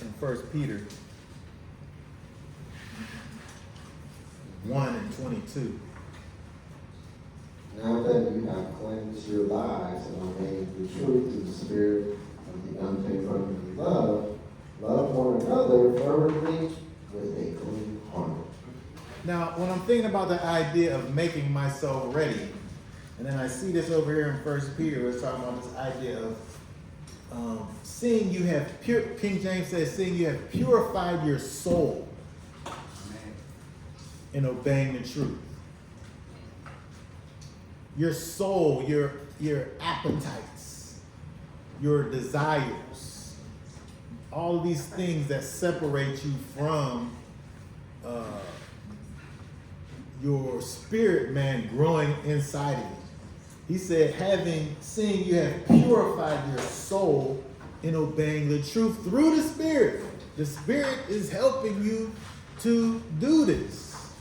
In 1 Peter 1:22. Now that you have cleansed your lives and obeyed the truth through the Spirit of the unfeigned love, love one another fervently with a clean heart. Now, when I'm thinking about the idea of making myself ready, and then I see this over here in 1 Peter, it's talking about this idea of seeing you have King James says, seeing you have purified your soul in obeying the truth. Your soul, your appetites, your desires, all of these things that separate you from your spirit man growing inside of you. He said, seeing you have purified your soul in obeying the truth through the Spirit. The Spirit is helping you to do this.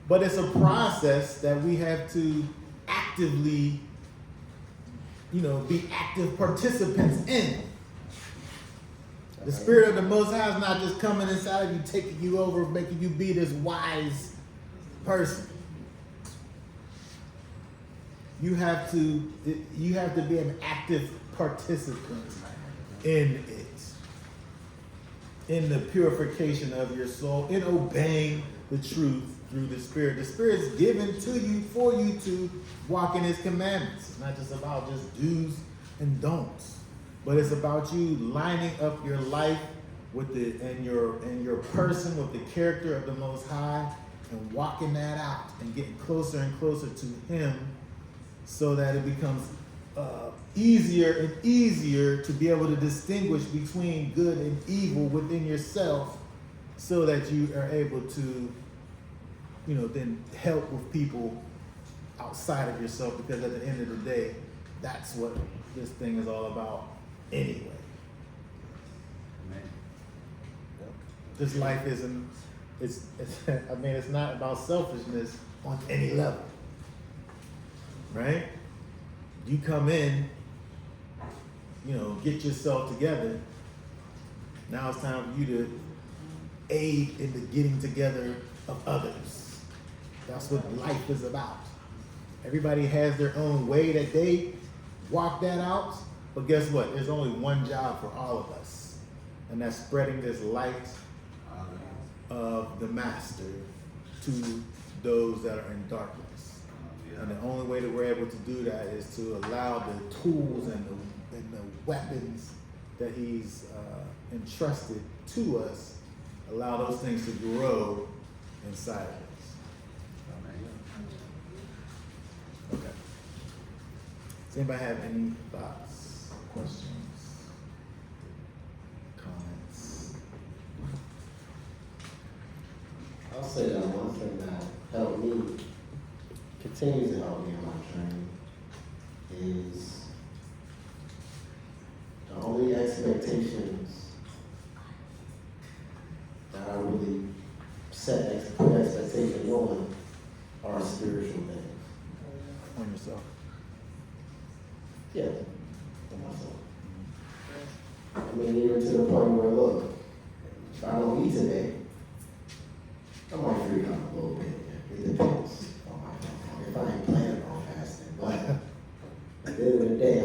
But it's a process that we have to actively, be active participants in. The Spirit of the Most High is not just coming inside of you, taking you over, making you be this wise person. You have to be an active participant in it, in the purification of your soul, in obeying the truth through the Spirit. The Spirit is given to you for you to walk in His commandments. It's not just about just do's and don'ts, but it's about you lining up your life with your person with the character of the Most High, and walking that out and getting closer and closer to Him, so that it becomes easier and easier to be able to distinguish between good and evil within yourself, so that you are able to, then help with people outside of yourself, because at the end of the day, that's what this thing is all about anyway. This life isn't, it's not about selfishness on any level, right? You come in, get yourself together. Now it's time for you to aid in the getting together of others. That's what life is about. Everybody has their own way that they walk that out, but guess what? There's only one job for all of us, and that's spreading this light of the Master to those that are in darkness. And the only way that we're able to do that is to allow the tools and the weapons that He's entrusted to us, allow those things to grow inside of us. Okay. Does anybody have any thoughts, questions, comments? I'll say that one thing that helped me, continues to help me in my journey, is the only expectations that I really put expectations on are spiritual things. On yourself. Yeah, on myself. I mean, even to the point where, look, if I don't eat today, I might freak out a little bit. It depends on my health. If I ain't planning on fasting. But at the end of the day,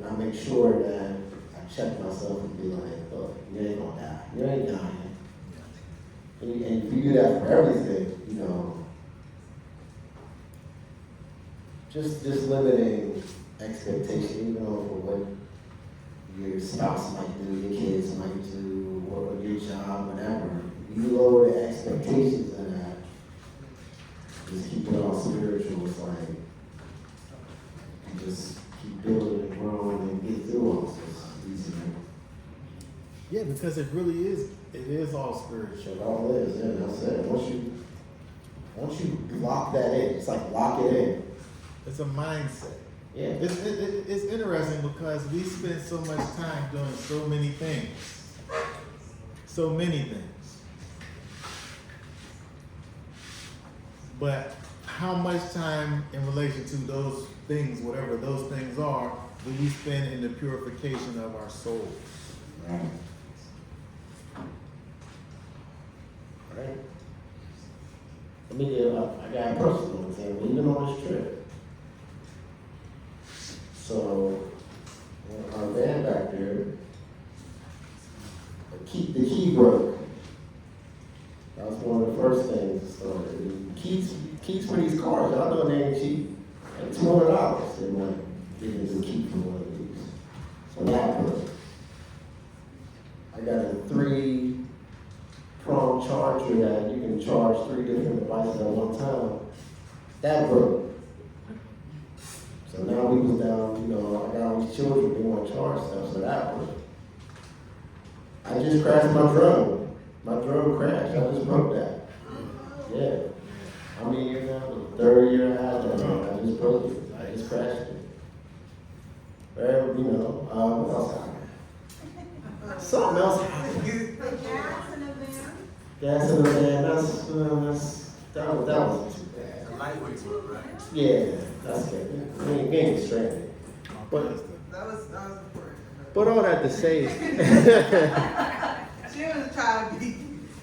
I make sure that I check myself and be like, look, you ain't gonna die. You ain't dying. And if you do that for everything, you know, just limiting expectation, you know, for what your spouse might do, your kids might do, or your job, whatever. You lower the expectations in that. Just keep it all spiritual. It's like you just keep building and growing and get through all this easier. Yeah, because it really is. It is all spiritual. It all is. Yeah, that's it. Once you lock that in, it's like lock it in. It's a mindset. Yeah. It's interesting because we spend so much time doing so many things. So many things. But how much time in relation to those things, whatever those things are, do we spend in the purification of our souls? Right. Right. Let me give up. I got a personal example, even on this trip. So, our van back there, the key broke. That was one of the first things. So, keys for these cars, y'all know they ain't cheap. Like $200 they want getting us a key for one of these. So that broke. I got a 3-prong charger that you can charge 3 different devices at one time. That broke. So now we was down, you know, I got all these children, they want to charge stuff, so that broke. I just crashed my drone. My drone crashed, I just broke that. Yeah. How many years now? The 3rd year I had that, I just broke it. I just crashed it. Well, you know, what else happened? Something else happened. Gas in the van, that wasn't too bad. The light weights were right. Yeah, that's good. We ain't stranded. But That was important. But all that to say, She was trying to be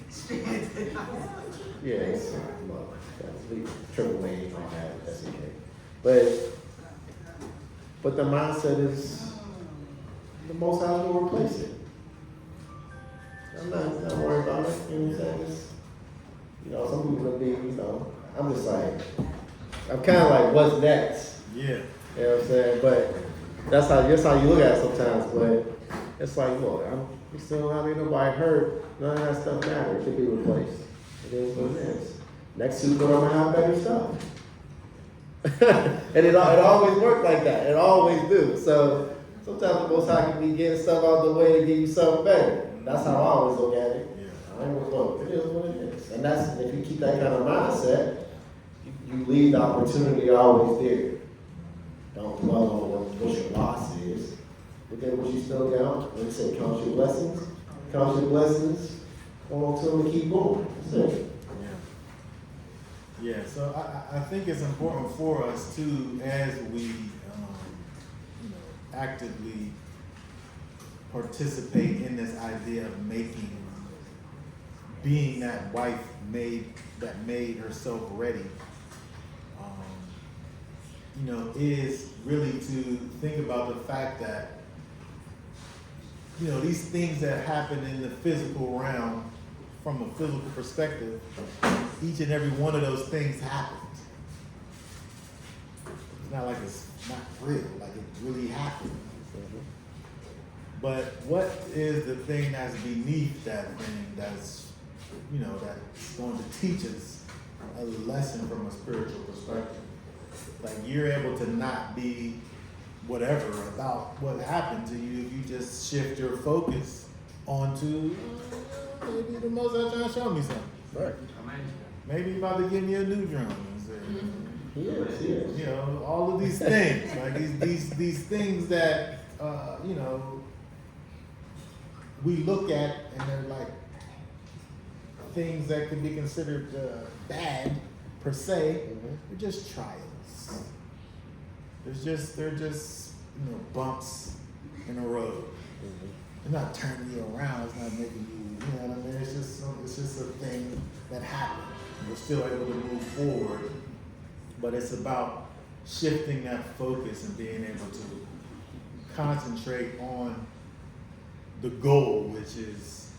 stranded. yes, well, we triple A on that, that's okay. But the mindset is the Most High will replace it. I'm not worried about it. You know what I'm saying? You know, some people would be, you know, I'm just like, I'm kind of like, what's next? Yeah. You know what I'm saying? But that's how you look at it sometimes. But it's like, look, we still not ain't nobody hurt. None of that stuff matters. It should be replaced. It is what it is. Next Super, I'm gonna have better stuff. And it always worked like that. It always do. So sometimes the Most High can be getting stuff out of the way to give you something better. That's how I always look at it. Yeah. I ain't gonna look. It is what it is. And that's if you keep that kind of mindset, you leave the opportunity always there. Don't dwell on what your loss is. Look at what you still got. Like I said, count your blessings. Count your blessings. Go on to them and keep going. That's it. Yeah, so I think it's important for us too, as we actively participate in this idea of being that wife that made herself ready, is really to think about the fact that, these things that happen in the physical realm, from a physical perspective, each and every one of those things happened. It's not like it's not real, like it really happened. But what is the thing that's beneath that thing that's going to teach us a lesson from a spiritual perspective? Like, you're able to not be whatever about what happened to you if you just shift your focus onto maybe the Most High trying to show me something. Right. Maybe he's about to give me a new drum. Yes. All of these things, like these things that we look at, and they're like things that could be considered bad per se. They're just trials. They're just bumps in a road. They're not turning you around. It's not making you, you know what I mean? It's just a thing that happened. We're still able to move forward, but it's about shifting that focus and being able to concentrate on the goal, which is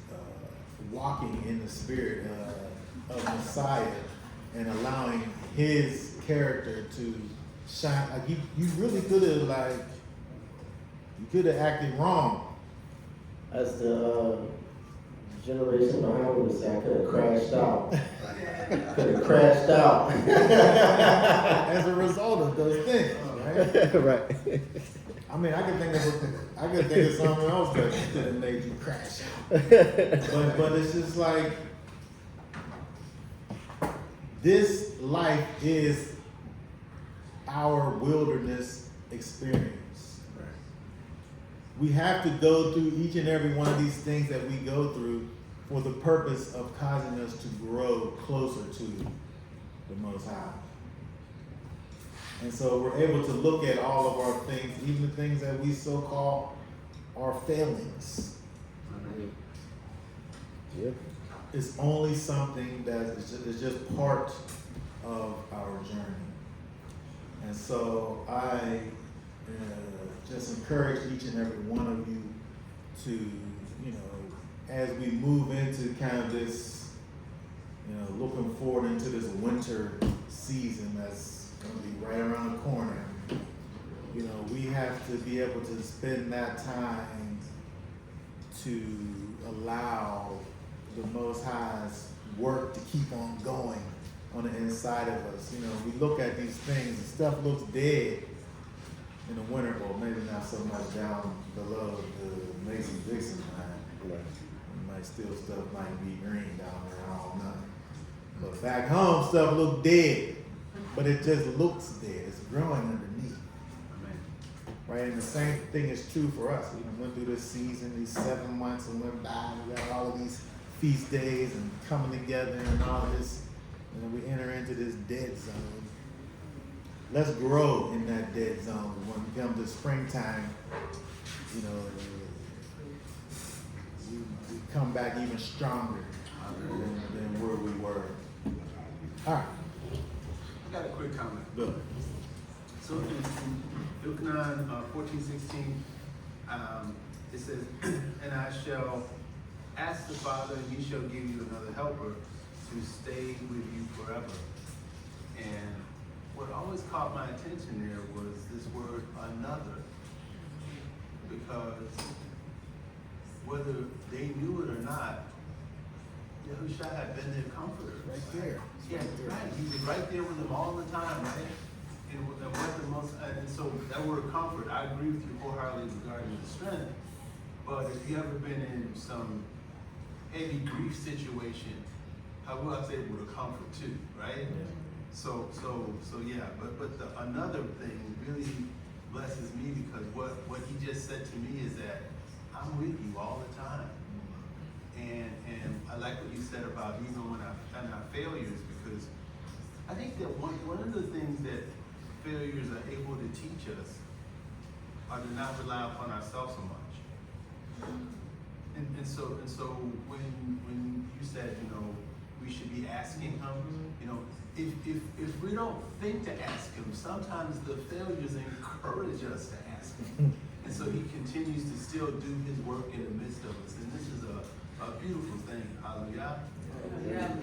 walking in the spirit of Messiah and allowing his character to shine. Like you really could have acted wrong. As the generation behind me said, I could have crashed out. Could have crashed out. As a result of those things, right? Right. I mean, I could think of something else that could have made you crash out. But it's just like this life is our wilderness experience. We have to go through each and every one of these things that we go through for the purpose of causing us to grow closer to the Most High. And so we're able to look at all of our things, even the things that we so-call are failings. Yep. It's only something that is just part of our journey. And so I just encourage each and every one of you to, as we move into kind of this, looking forward into this winter season that's going to be right around the corner, we have to be able to spend that time to allow the Most High's work to keep on going on the inside of us. We look at these things, and stuff looks dead in the winter, or maybe not so much down below the Mason-Dixon line. Right. Stuff might be green down there, I don't know. But back home, stuff looks dead, but it just looks dead. It's growing underneath. Right, and the same thing is true for us. We went through this season, these 7 months, and went by. We got all of these feast days and coming together and all of this. We enter into this dead zone. Let's grow in that dead zone. When we come to springtime, we come back even stronger than where we were. All right. I got a quick comment. Good. So in Luke 9, 14, 16, it says, and I shall ask the Father, and he shall give you another helper to stay with you forever. And what always caught my attention there was this word another. Because whether they knew it or not, Yahushua had been their comforter. Right there. Yeah, right. He was right there with them all the time, right? And what the most, and so that word comfort, I agree with you wholeheartedly regarding the strength. But if you ever been in some heavy grief situation, how will I say it with a comfort too, right? Yeah. So yeah. But the another thing really blesses me because what he just said to me is that I'm with you all the time. And I like what you said about even when I've our failures, because I think that one of the things that failures are able to teach us are to not rely upon ourselves so much. And so when you said, we should be asking him, if we don't think to ask him, sometimes the failures encourage us to ask him. And so he continues to still do his work in the midst of us. And this is a beautiful thing. Hallelujah. Yeah.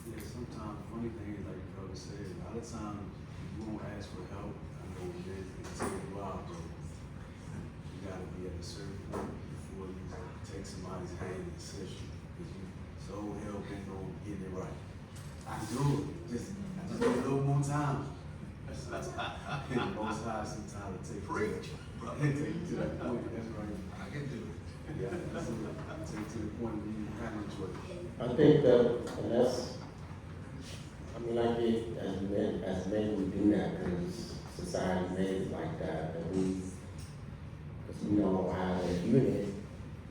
Yeah, sometimes funny thing is like your brother said, a lot of times you won't ask for help. I know it is, it can take a while, but you gotta be at a certain point before you take somebody's hand and assist you. Because you so hell bent on getting it right. I can do it. I just need a little more time. And most times sometimes it takes Preach, brother. It takes you to that point, that's right. I can do it. Yeah, that's it. Take you to the point where you kind of enjoy it. I think that, and that's, I get as men we do that because society made it like that, because we don't have a unit,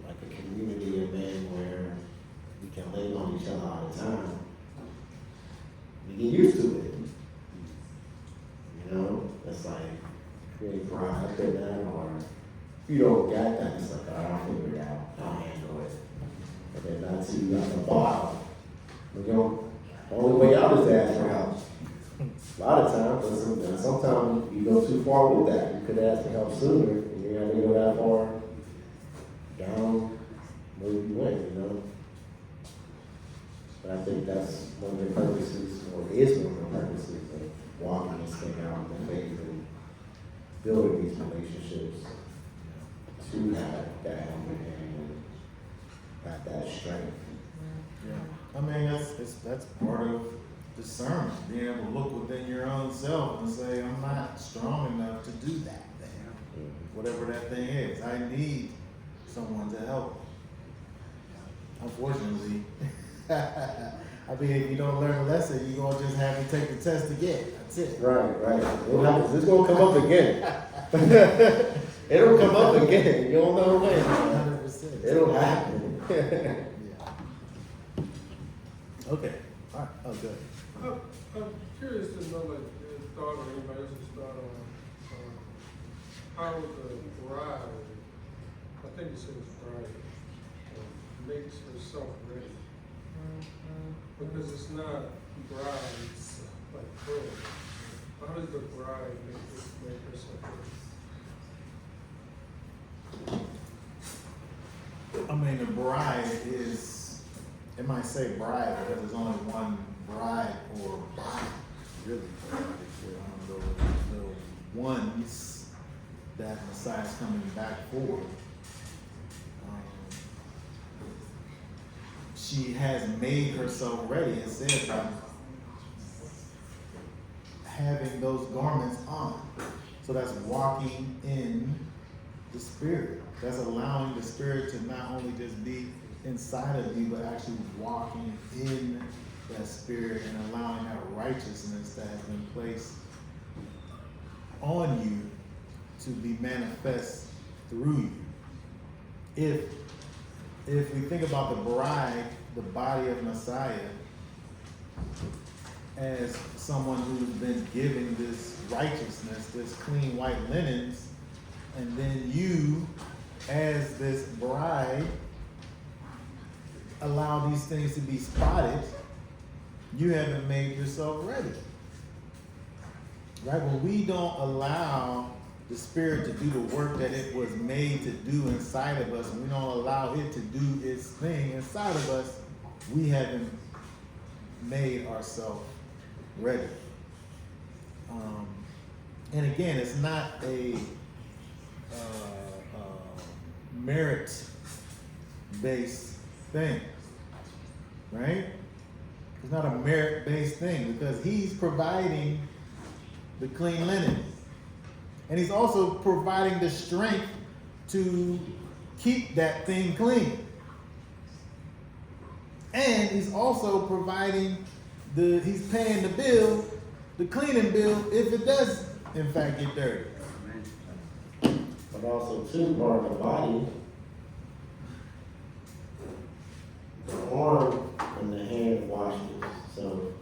like a community of men where we can lean on each other all the time. We get used to it. It's like create pride in that, or if you don't get that, it's like, I'll figure it out, I'll handle it. And then that's you at the bottom. The only way out is to ask for help. A lot of times, and sometimes you go too far with that. You could ask for help sooner, and you haven't go that far down where you went, you know. But I think that's one of the purposes, or is one of the purposes of walking this thing out in faith and building these relationships to have that helping hand and have that strength. Yeah. I mean, that's part of discernment, being able to look within your own self and say, I'm not strong enough to do that thing. Whatever that thing is. I need someone to help. Unfortunately, I mean, if you don't learn a lesson, you're going to just have to take the test again. That's it. Right. It's going to come up again. It'll come up again. You don't know when. 100%. It'll happen. Yeah. Okay. All right. Oh, good. I'm curious to know, like, your thought or anybody else's thought on how the bride, I think it says bride, makes herself ready. Because it's not bride, it's like girl. How does the bride make herself ready? I mean, the bride is, it might say bride because there's only one bride or bride, really. The ones that Messiah's coming back for. She has made herself ready. It says having those garments on. So that's walking in the Spirit. That's allowing the Spirit to not only just be inside of you, but actually walking in that Spirit and allowing that righteousness that has been placed on you to be manifest through you. If we think about the bride, the body of Messiah, as someone who's been given this righteousness, this clean white linens, and then you, as this bride, allow these things to be spotted, you haven't made yourself ready. Right? When we don't allow the Spirit to do the work that it was made to do inside of us, and we don't allow it to do its thing inside of us, we haven't made ourselves ready. And again, it's not a merit-based thing, right? It's not a merit-based thing because he's providing the clean linen. And he's also providing the strength to keep that thing clean. And he's also providing he's paying the bill, the cleaning bill, if it does in fact get dirty. But also too, part of the body, the arm and the hand washes. So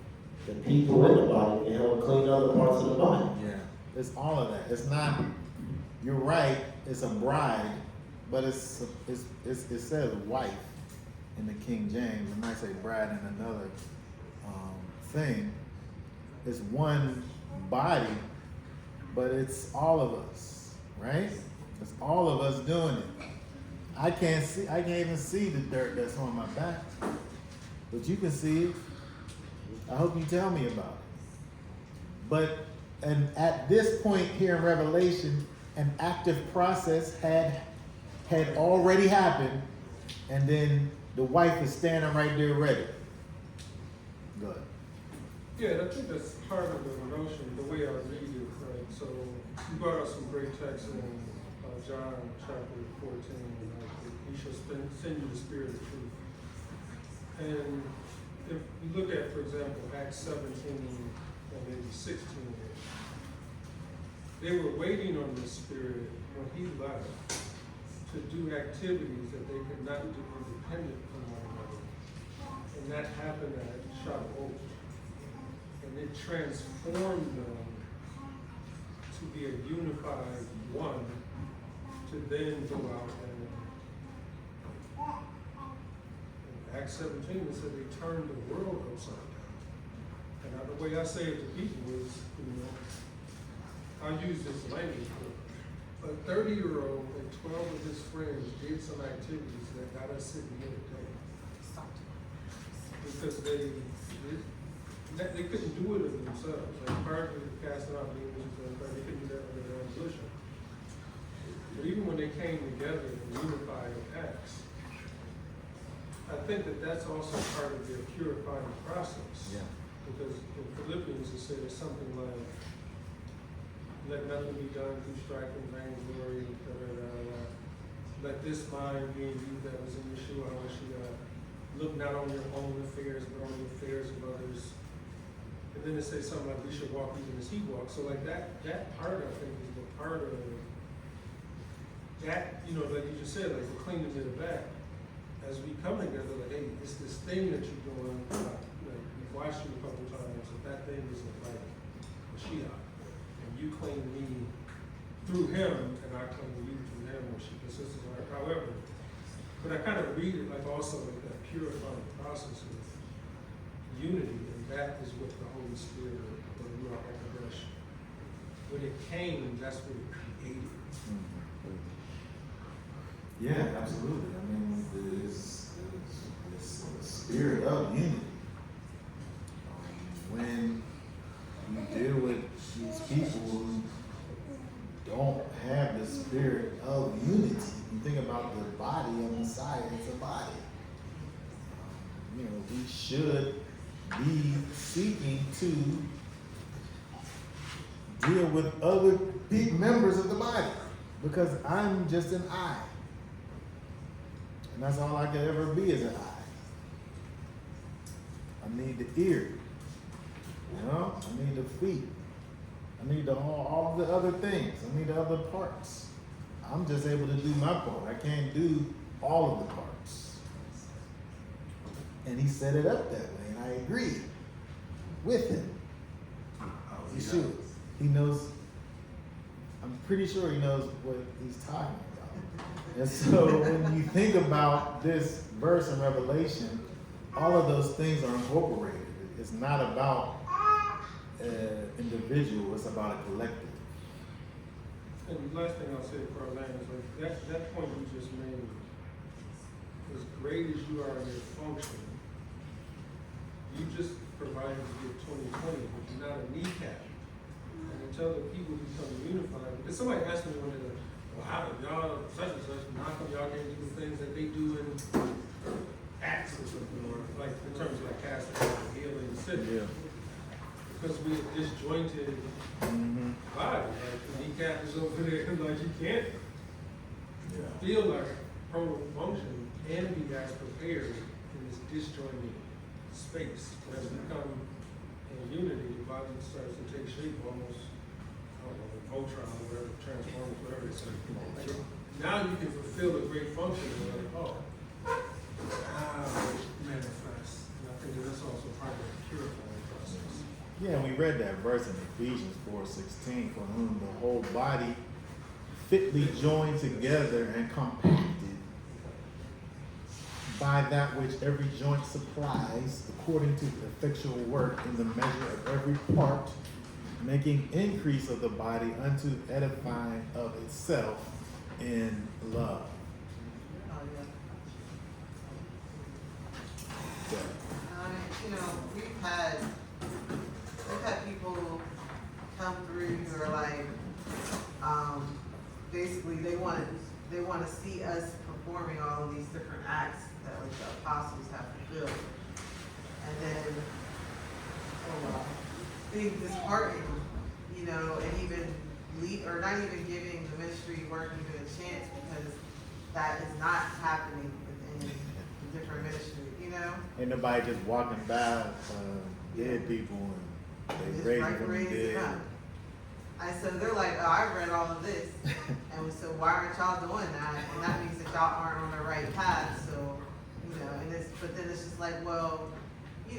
the people in the body can help clean other parts of the body. Yeah, it's all of that. It's not. You're right. It's a bride, but it says wife in the King James. It might say bride in another thing. It's one body, but it's all of us, right? It's all of us doing it. I can't even see the dirt that's on my back, but you can see it. I hope you tell me about it. And at this point here in Revelation, an active process had already happened, and then the wife is standing right there ready. Go ahead. Yeah, and I think that's part of the notion, the way I read it, right? So you brought up some great texts in John chapter 14, he shall send you the Spirit of truth. And if you look at, for example, Acts 17 and maybe 16, they were waiting on the Spirit when he left to do activities that they could not do independent from one another. And that happened at Shavuot. And it transformed them to be a unified one, to then go out and in Acts 17 it said they turned the world upside down. And Now, the way I say it to people is, I'll use this language, but a 30-year-old and 12 of his friends did some activities that got us sitting here today. Because they couldn't do it of themselves. Like prior to casting out demons, they couldn't do that under their own volition. But even when they came together and unified in acts, I think that that's also part of their purifying process. Yeah. Because in Philippians it says something like, let nothing be done through strife and vainglory, da, da, da, da. Let this mind be in you that was in Yeshua HaMashiach. Look not on your own affairs, but on the affairs of others. And then it says something like, we should walk even as he walks. So like that part, I think, is the part of that, like you just said, like the cleaning it back. As we come together, like, hey, it's this thing that you're doing, like we've watched you a couple times, that thing is like Mashiach. And you clean me through him, and I clean you through him, or she consists of however. But I kind of read it like also like that purifying process of unity, and that is what the Holy Spirit or the Ruach HaKodesh, when it came, that's what it created. Yeah, absolutely. I mean, there's a spirit of unity. When you deal with these people who don't have the spirit of unity, you think about the body of Messiah, it's a body. We should be seeking to deal with other members of the body, because I'm just an eye. And that's all I could ever be is an eye. I need the ear. I need the feet. I need all the other things. I need the other parts. I'm just able to do my part. I can't do all of the parts. And he set it up that way, and I agree with him. He should. He knows, I'm pretty sure he knows what he's talking about. And so when you think about this verse in Revelation, all of those things are incorporated. It's not about an individual, it's about a collective. And the last thing I'll say for our land is like that point you just made, as great as you are in your function, you just provided to get 2020, which is not a kneecap. And until the people become unified, because somebody asked me one day, well, how do y'all, such and such, how come y'all can't do the things that they do in Acts or something, or like in terms of like casting out and healing the sick? Yeah. Because we have disjointed body. Like the kneecap is over there, like you can't feel like proper function and be as prepared in this disjointed space. But as we come in unity, the body starts to take shape almost, I don't know, Voltron or whatever, Transformers, whatever it's like. Now you can fulfill a great function and you're like, oh, now it manifests. And I think that's also part of the purifying process. Yeah, we read that verse in Ephesians 4:16, for whom the whole body fitly joined together and compacted by that which every joint supplies, according to the effectual work in the measure of every part, making increase of the body unto edifying of itself in love. Yeah. We've had people come through who are like, basically they want to see us performing all of these different acts that like the apostles have fulfilled, and then being disheartened, and even or not even giving the ministry work even a chance, because that is not happening within the different ministries. Ain't nobody just walking by dead people and they raise them from the dead. And so they're like, oh, I read all of this, and so why aren't y'all doing that? And that means that y'all aren't on the right path. So, but then it's just like, well, if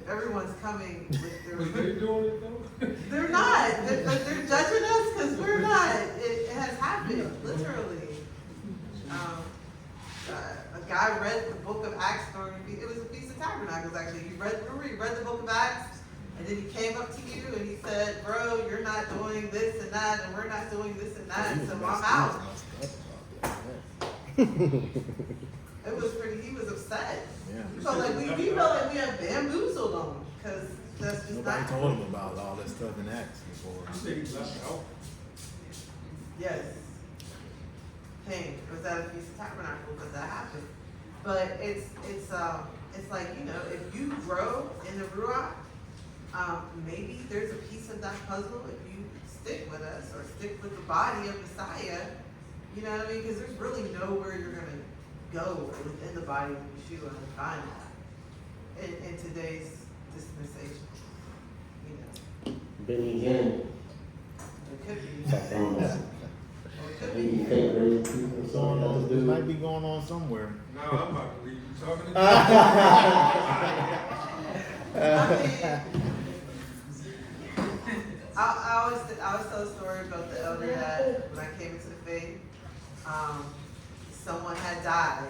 everyone's coming with their, But they're doing it though? they're not, but they're judging us because we're not. It has happened, literally. a guy read the book of Acts during, it was a Feast of Tabernacles actually. He read the book of Acts, and then he came up to you and he said, bro, you're not doing this and that, and we're not doing this and that, so I'm out. It was pretty, he was upset. Yeah. He felt like we had bamboozled him, because that's just Nobody not. told him about all that stuff in Acts before. You said he left out. Yes. Came. It was at a Feast of Tabernacles that happened. But it's like, you know, if you grow in the Ruach, maybe there's a piece of that puzzle if you stick with us or stick with the body of Messiah. You know what I mean? Because there's really nowhere you're going to go within the body of Yeshua and find that in today's dispensation. You know, Benny Hinn. it could be. That's on that. Or it could Maybe be. you can't raise people, It's so going you have on, to it do. might be going on somewhere. Now I'm about to leave you talking to I always tell a story about the elder that when I came into the faith, someone had died,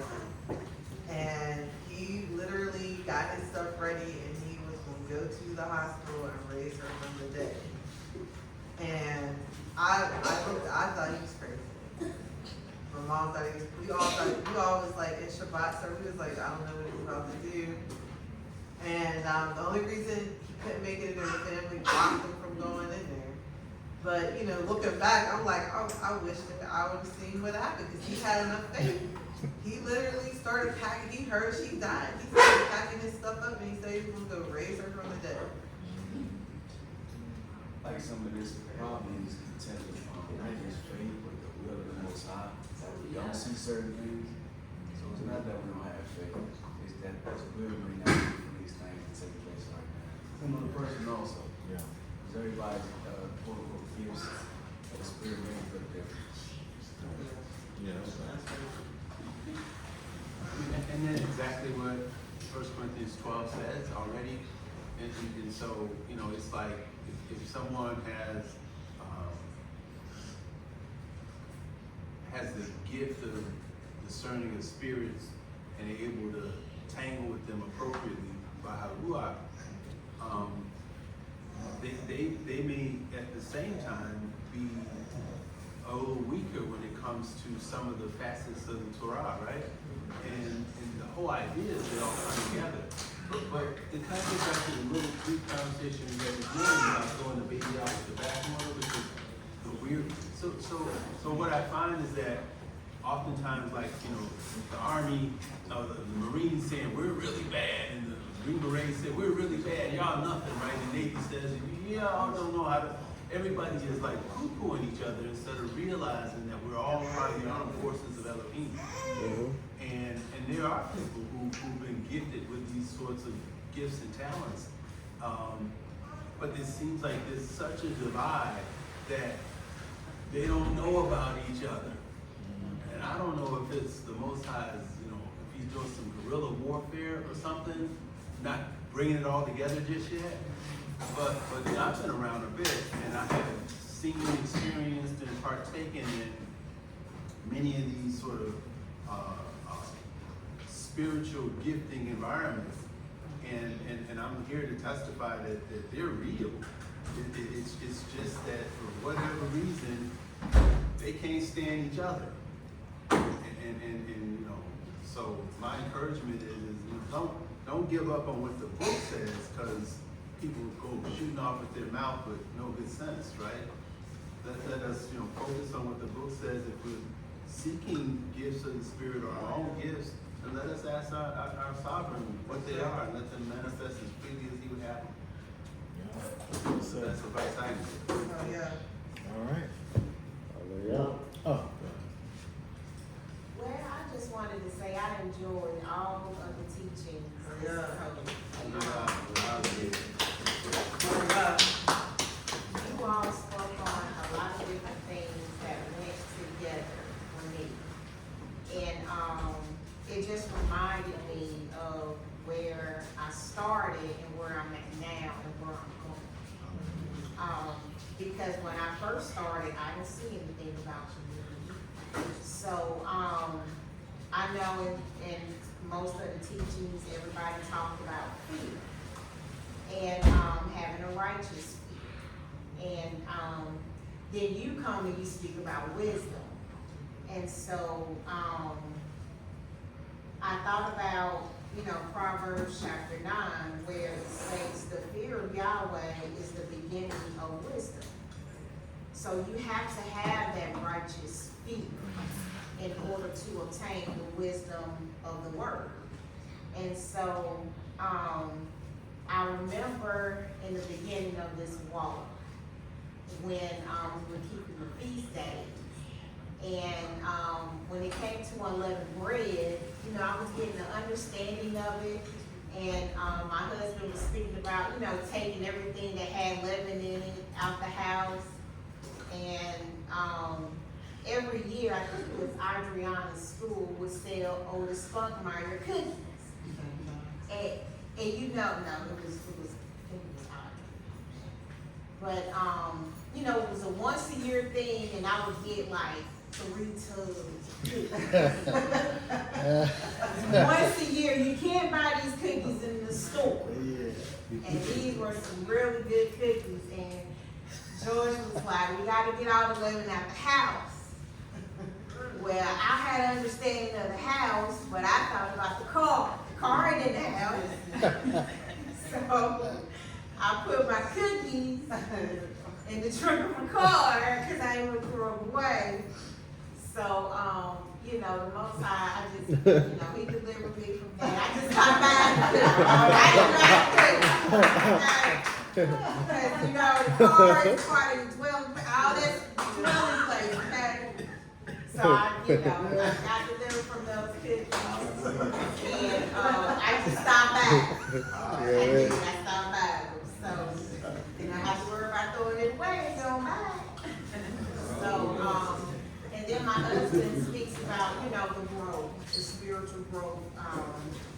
and he literally got his stuff ready, and he was going to go to the hospital and raise her from the dead. And I thought he was crazy. My mom thought he was. We all was like in Shabbat, so we was like, I don't know what he's about to do. And the only reason he couldn't make it in the family blocked him from going in there. But, you know, looking back, I'm like, oh, I wish that I would have seen what happened, because he had enough faith. He literally started packing, he heard she died. He started packing his stuff up, and he said he was going to go raise her from the dead. Like some of this problem is contingent on not just faith, but the will of the Most High. That we don't see certain things. So it's not that we don't have faith. It's that His will may not be for these things to take place like that. Another person also. Yeah. Because everybody's quote unquote gifts of the Spirit may look different. Yeah, that's right. And then exactly what 1 Corinthians 12 says already. And so, you know, it's like if someone has the gift of discerning of spirits and they're able to tangle with them appropriately by Haruach, they may at the same time be a little weaker when it comes to some of the facets of the Torah, right? And the whole idea is they all come together. But it kind of goes back to the little brief conversation we had this morning about throwing the baby out with the bathwater, because the weird. So what I find is that oftentimes, like, you know, the Army, the Marines saying we're really bad, and the Green Berets say we're really bad, y'all nothing, right? The Navy says, yeah, I don't know how to. Everybody is like poo-pooing each other instead of realizing that we're all part of the armed forces of Elohim. And there are people who've been gifted with these sorts of gifts and talents. But it seems like there's such a divide that they don't know about each other. And I don't know if it's the Most High's, you know, if he's doing some guerrilla warfare or something, not bringing it all together just yet. But you know, I've been around a bit, and I have seen, experienced, and partaken in many of these sort of spiritual gifting environments, and I'm here to testify that they're real. It's just that for whatever reason they can't stand each other, and you know. So my encouragement is you know, don't give up on what the book says, because people go shooting off with their mouth with no good sense, right? Let us, you know, focus on what the book says. If we're seeking gifts of the Spirit or our own gifts, then let us ask our sovereign what they are and let them manifest as freely as he would have them. Yeah. So that's advice I give. Oh, yeah. All right. Hallelujah. Oh, Well, I just wanted to say I enjoyed all of the teaching. Yeah. You all spoke on a lot of different things that went together for me. And it just reminded me of where I started and where I'm at now and where I'm going. Because when I first started, I didn't see anything about community. So I know in most of the teachings, everybody talked about fear and having a righteous fear. And then you come and you speak about wisdom. And so I thought about, Proverbs chapter 9, where it says the fear of Yahweh is the beginning of wisdom. So you have to have that righteous fear in order to obtain the wisdom of the word. And so I remember in the beginning of this walk when we were keeping the feast days. And when it came to unleavened bread, I was getting the understanding of it. And my husband was speaking about, taking everything that had leaven in it out the house. And every year, I think it was Adriana's school, would sell Otis Spunkmeyer cookies. And no, it was Audrey. But it was a once a year thing, and I would get like 3 tubs. Once a year, you can't buy these cookies in the store. And these were some really good cookies. And George was like, we got to get all the leaven out the house. Well, I had an understanding of the house, but I thought about the car. The car ain't in the house. So I put my cookies in the trunk of my car because I didn't want to throw them away. So, the Most High, I just, he delivered me from that. I just stopped buying because, the car is part of the dwelling, all that dwelling place, okay? So, I got delivered from those cookies, and I just stopped by. I stopped by them, so I have to worry about throwing it away, don't buy it. So, and then my husband speaks about, the growth, the spiritual growth,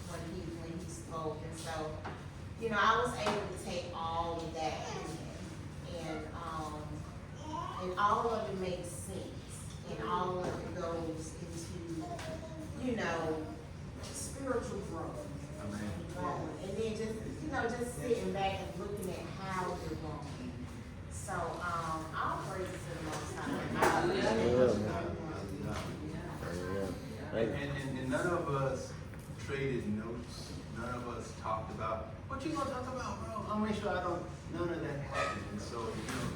when he spoke, and so, I was able to take all of that and all of it makes sense, and all of it goes into, spiritual growth. And then just sitting back and looking at how they're growing. So, I'll praise to the Most High. And none of us traded notes. None of us talked about, what you gonna talk about, bro? I'll make sure none of that happened. And so,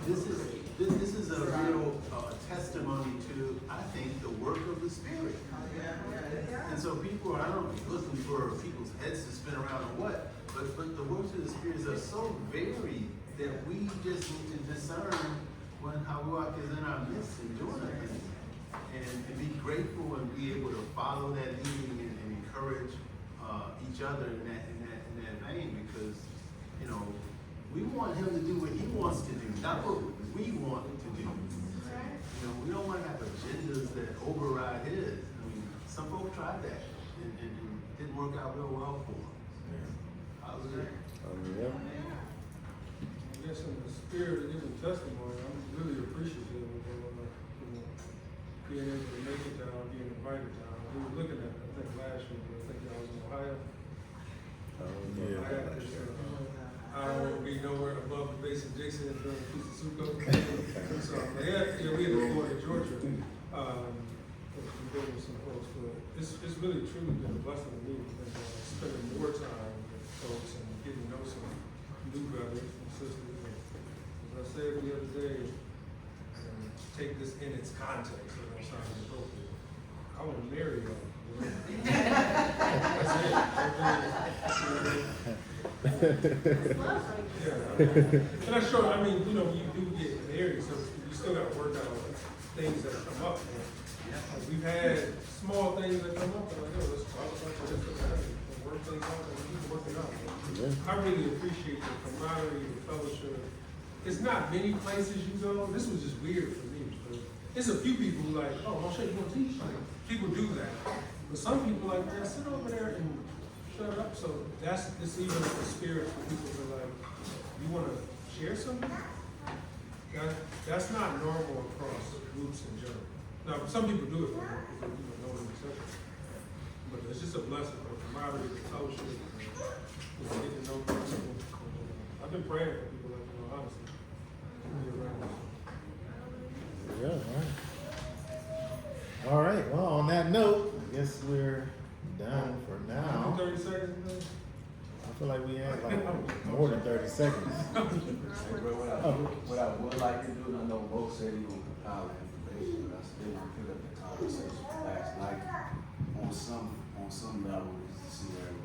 this is a real testimony to, I think, the work of the Spirit. And so people are, I don't know, looking for people's heads to spin around or what, but the works of the Spirit are so varied that we just need to discern when Haruach is in our midst and doing our thing. And be grateful and be able to follow that leading and encourage each other in that vein, because we want him to do what he wants to do, not what we want to do. We don't want to have agendas that override his. I mean, some folks tried that and didn't work out real well for them. Hallelujah. Yes, in the spirit of giving testimony, I'm really appreciative of being able to make it down, being invited down. We were looking at, I think last week, I think I was in Ohio. I got this, I don't want to be nowhere above the base of Dixon and doing a piece of Suco. So, we had to go to Georgia, to go with some folks, but it's really truly been a blessing to me, and spending more time with folks and getting to know some new brothers and sisters. And as I said the other day, take this in its context, so it don't sound inappropriate. I want to marry y'all. That's it. And I'm sure, you do get married, so you still got to work out things that come up. We've had small things that come up, and let's talk about this and work things out, and keep working out. I really appreciate the camaraderie, the fellowship. It's not many places you go. This was just weird for me. There's a few people who like, oh, I'll show you want to teach. People do that. But some people like, man, sit over there and shut up. So it's even the spirit for people to like, you want to share something? That's not normal across groups in general. Now, some people do it for no one exception. But it's just a blessing, for camaraderie, the fellowship, getting to know people. I've been praying for people, like, honestly. Yeah, all right. Well, on that note, I guess we're done for now. 30 seconds, man? I feel like we had like more than 30 seconds. Hey, bro, what I would like to do, and I know Bo said he gonna compile the information, but I still want to pick up the conversation from last night on some level, just to see where everybody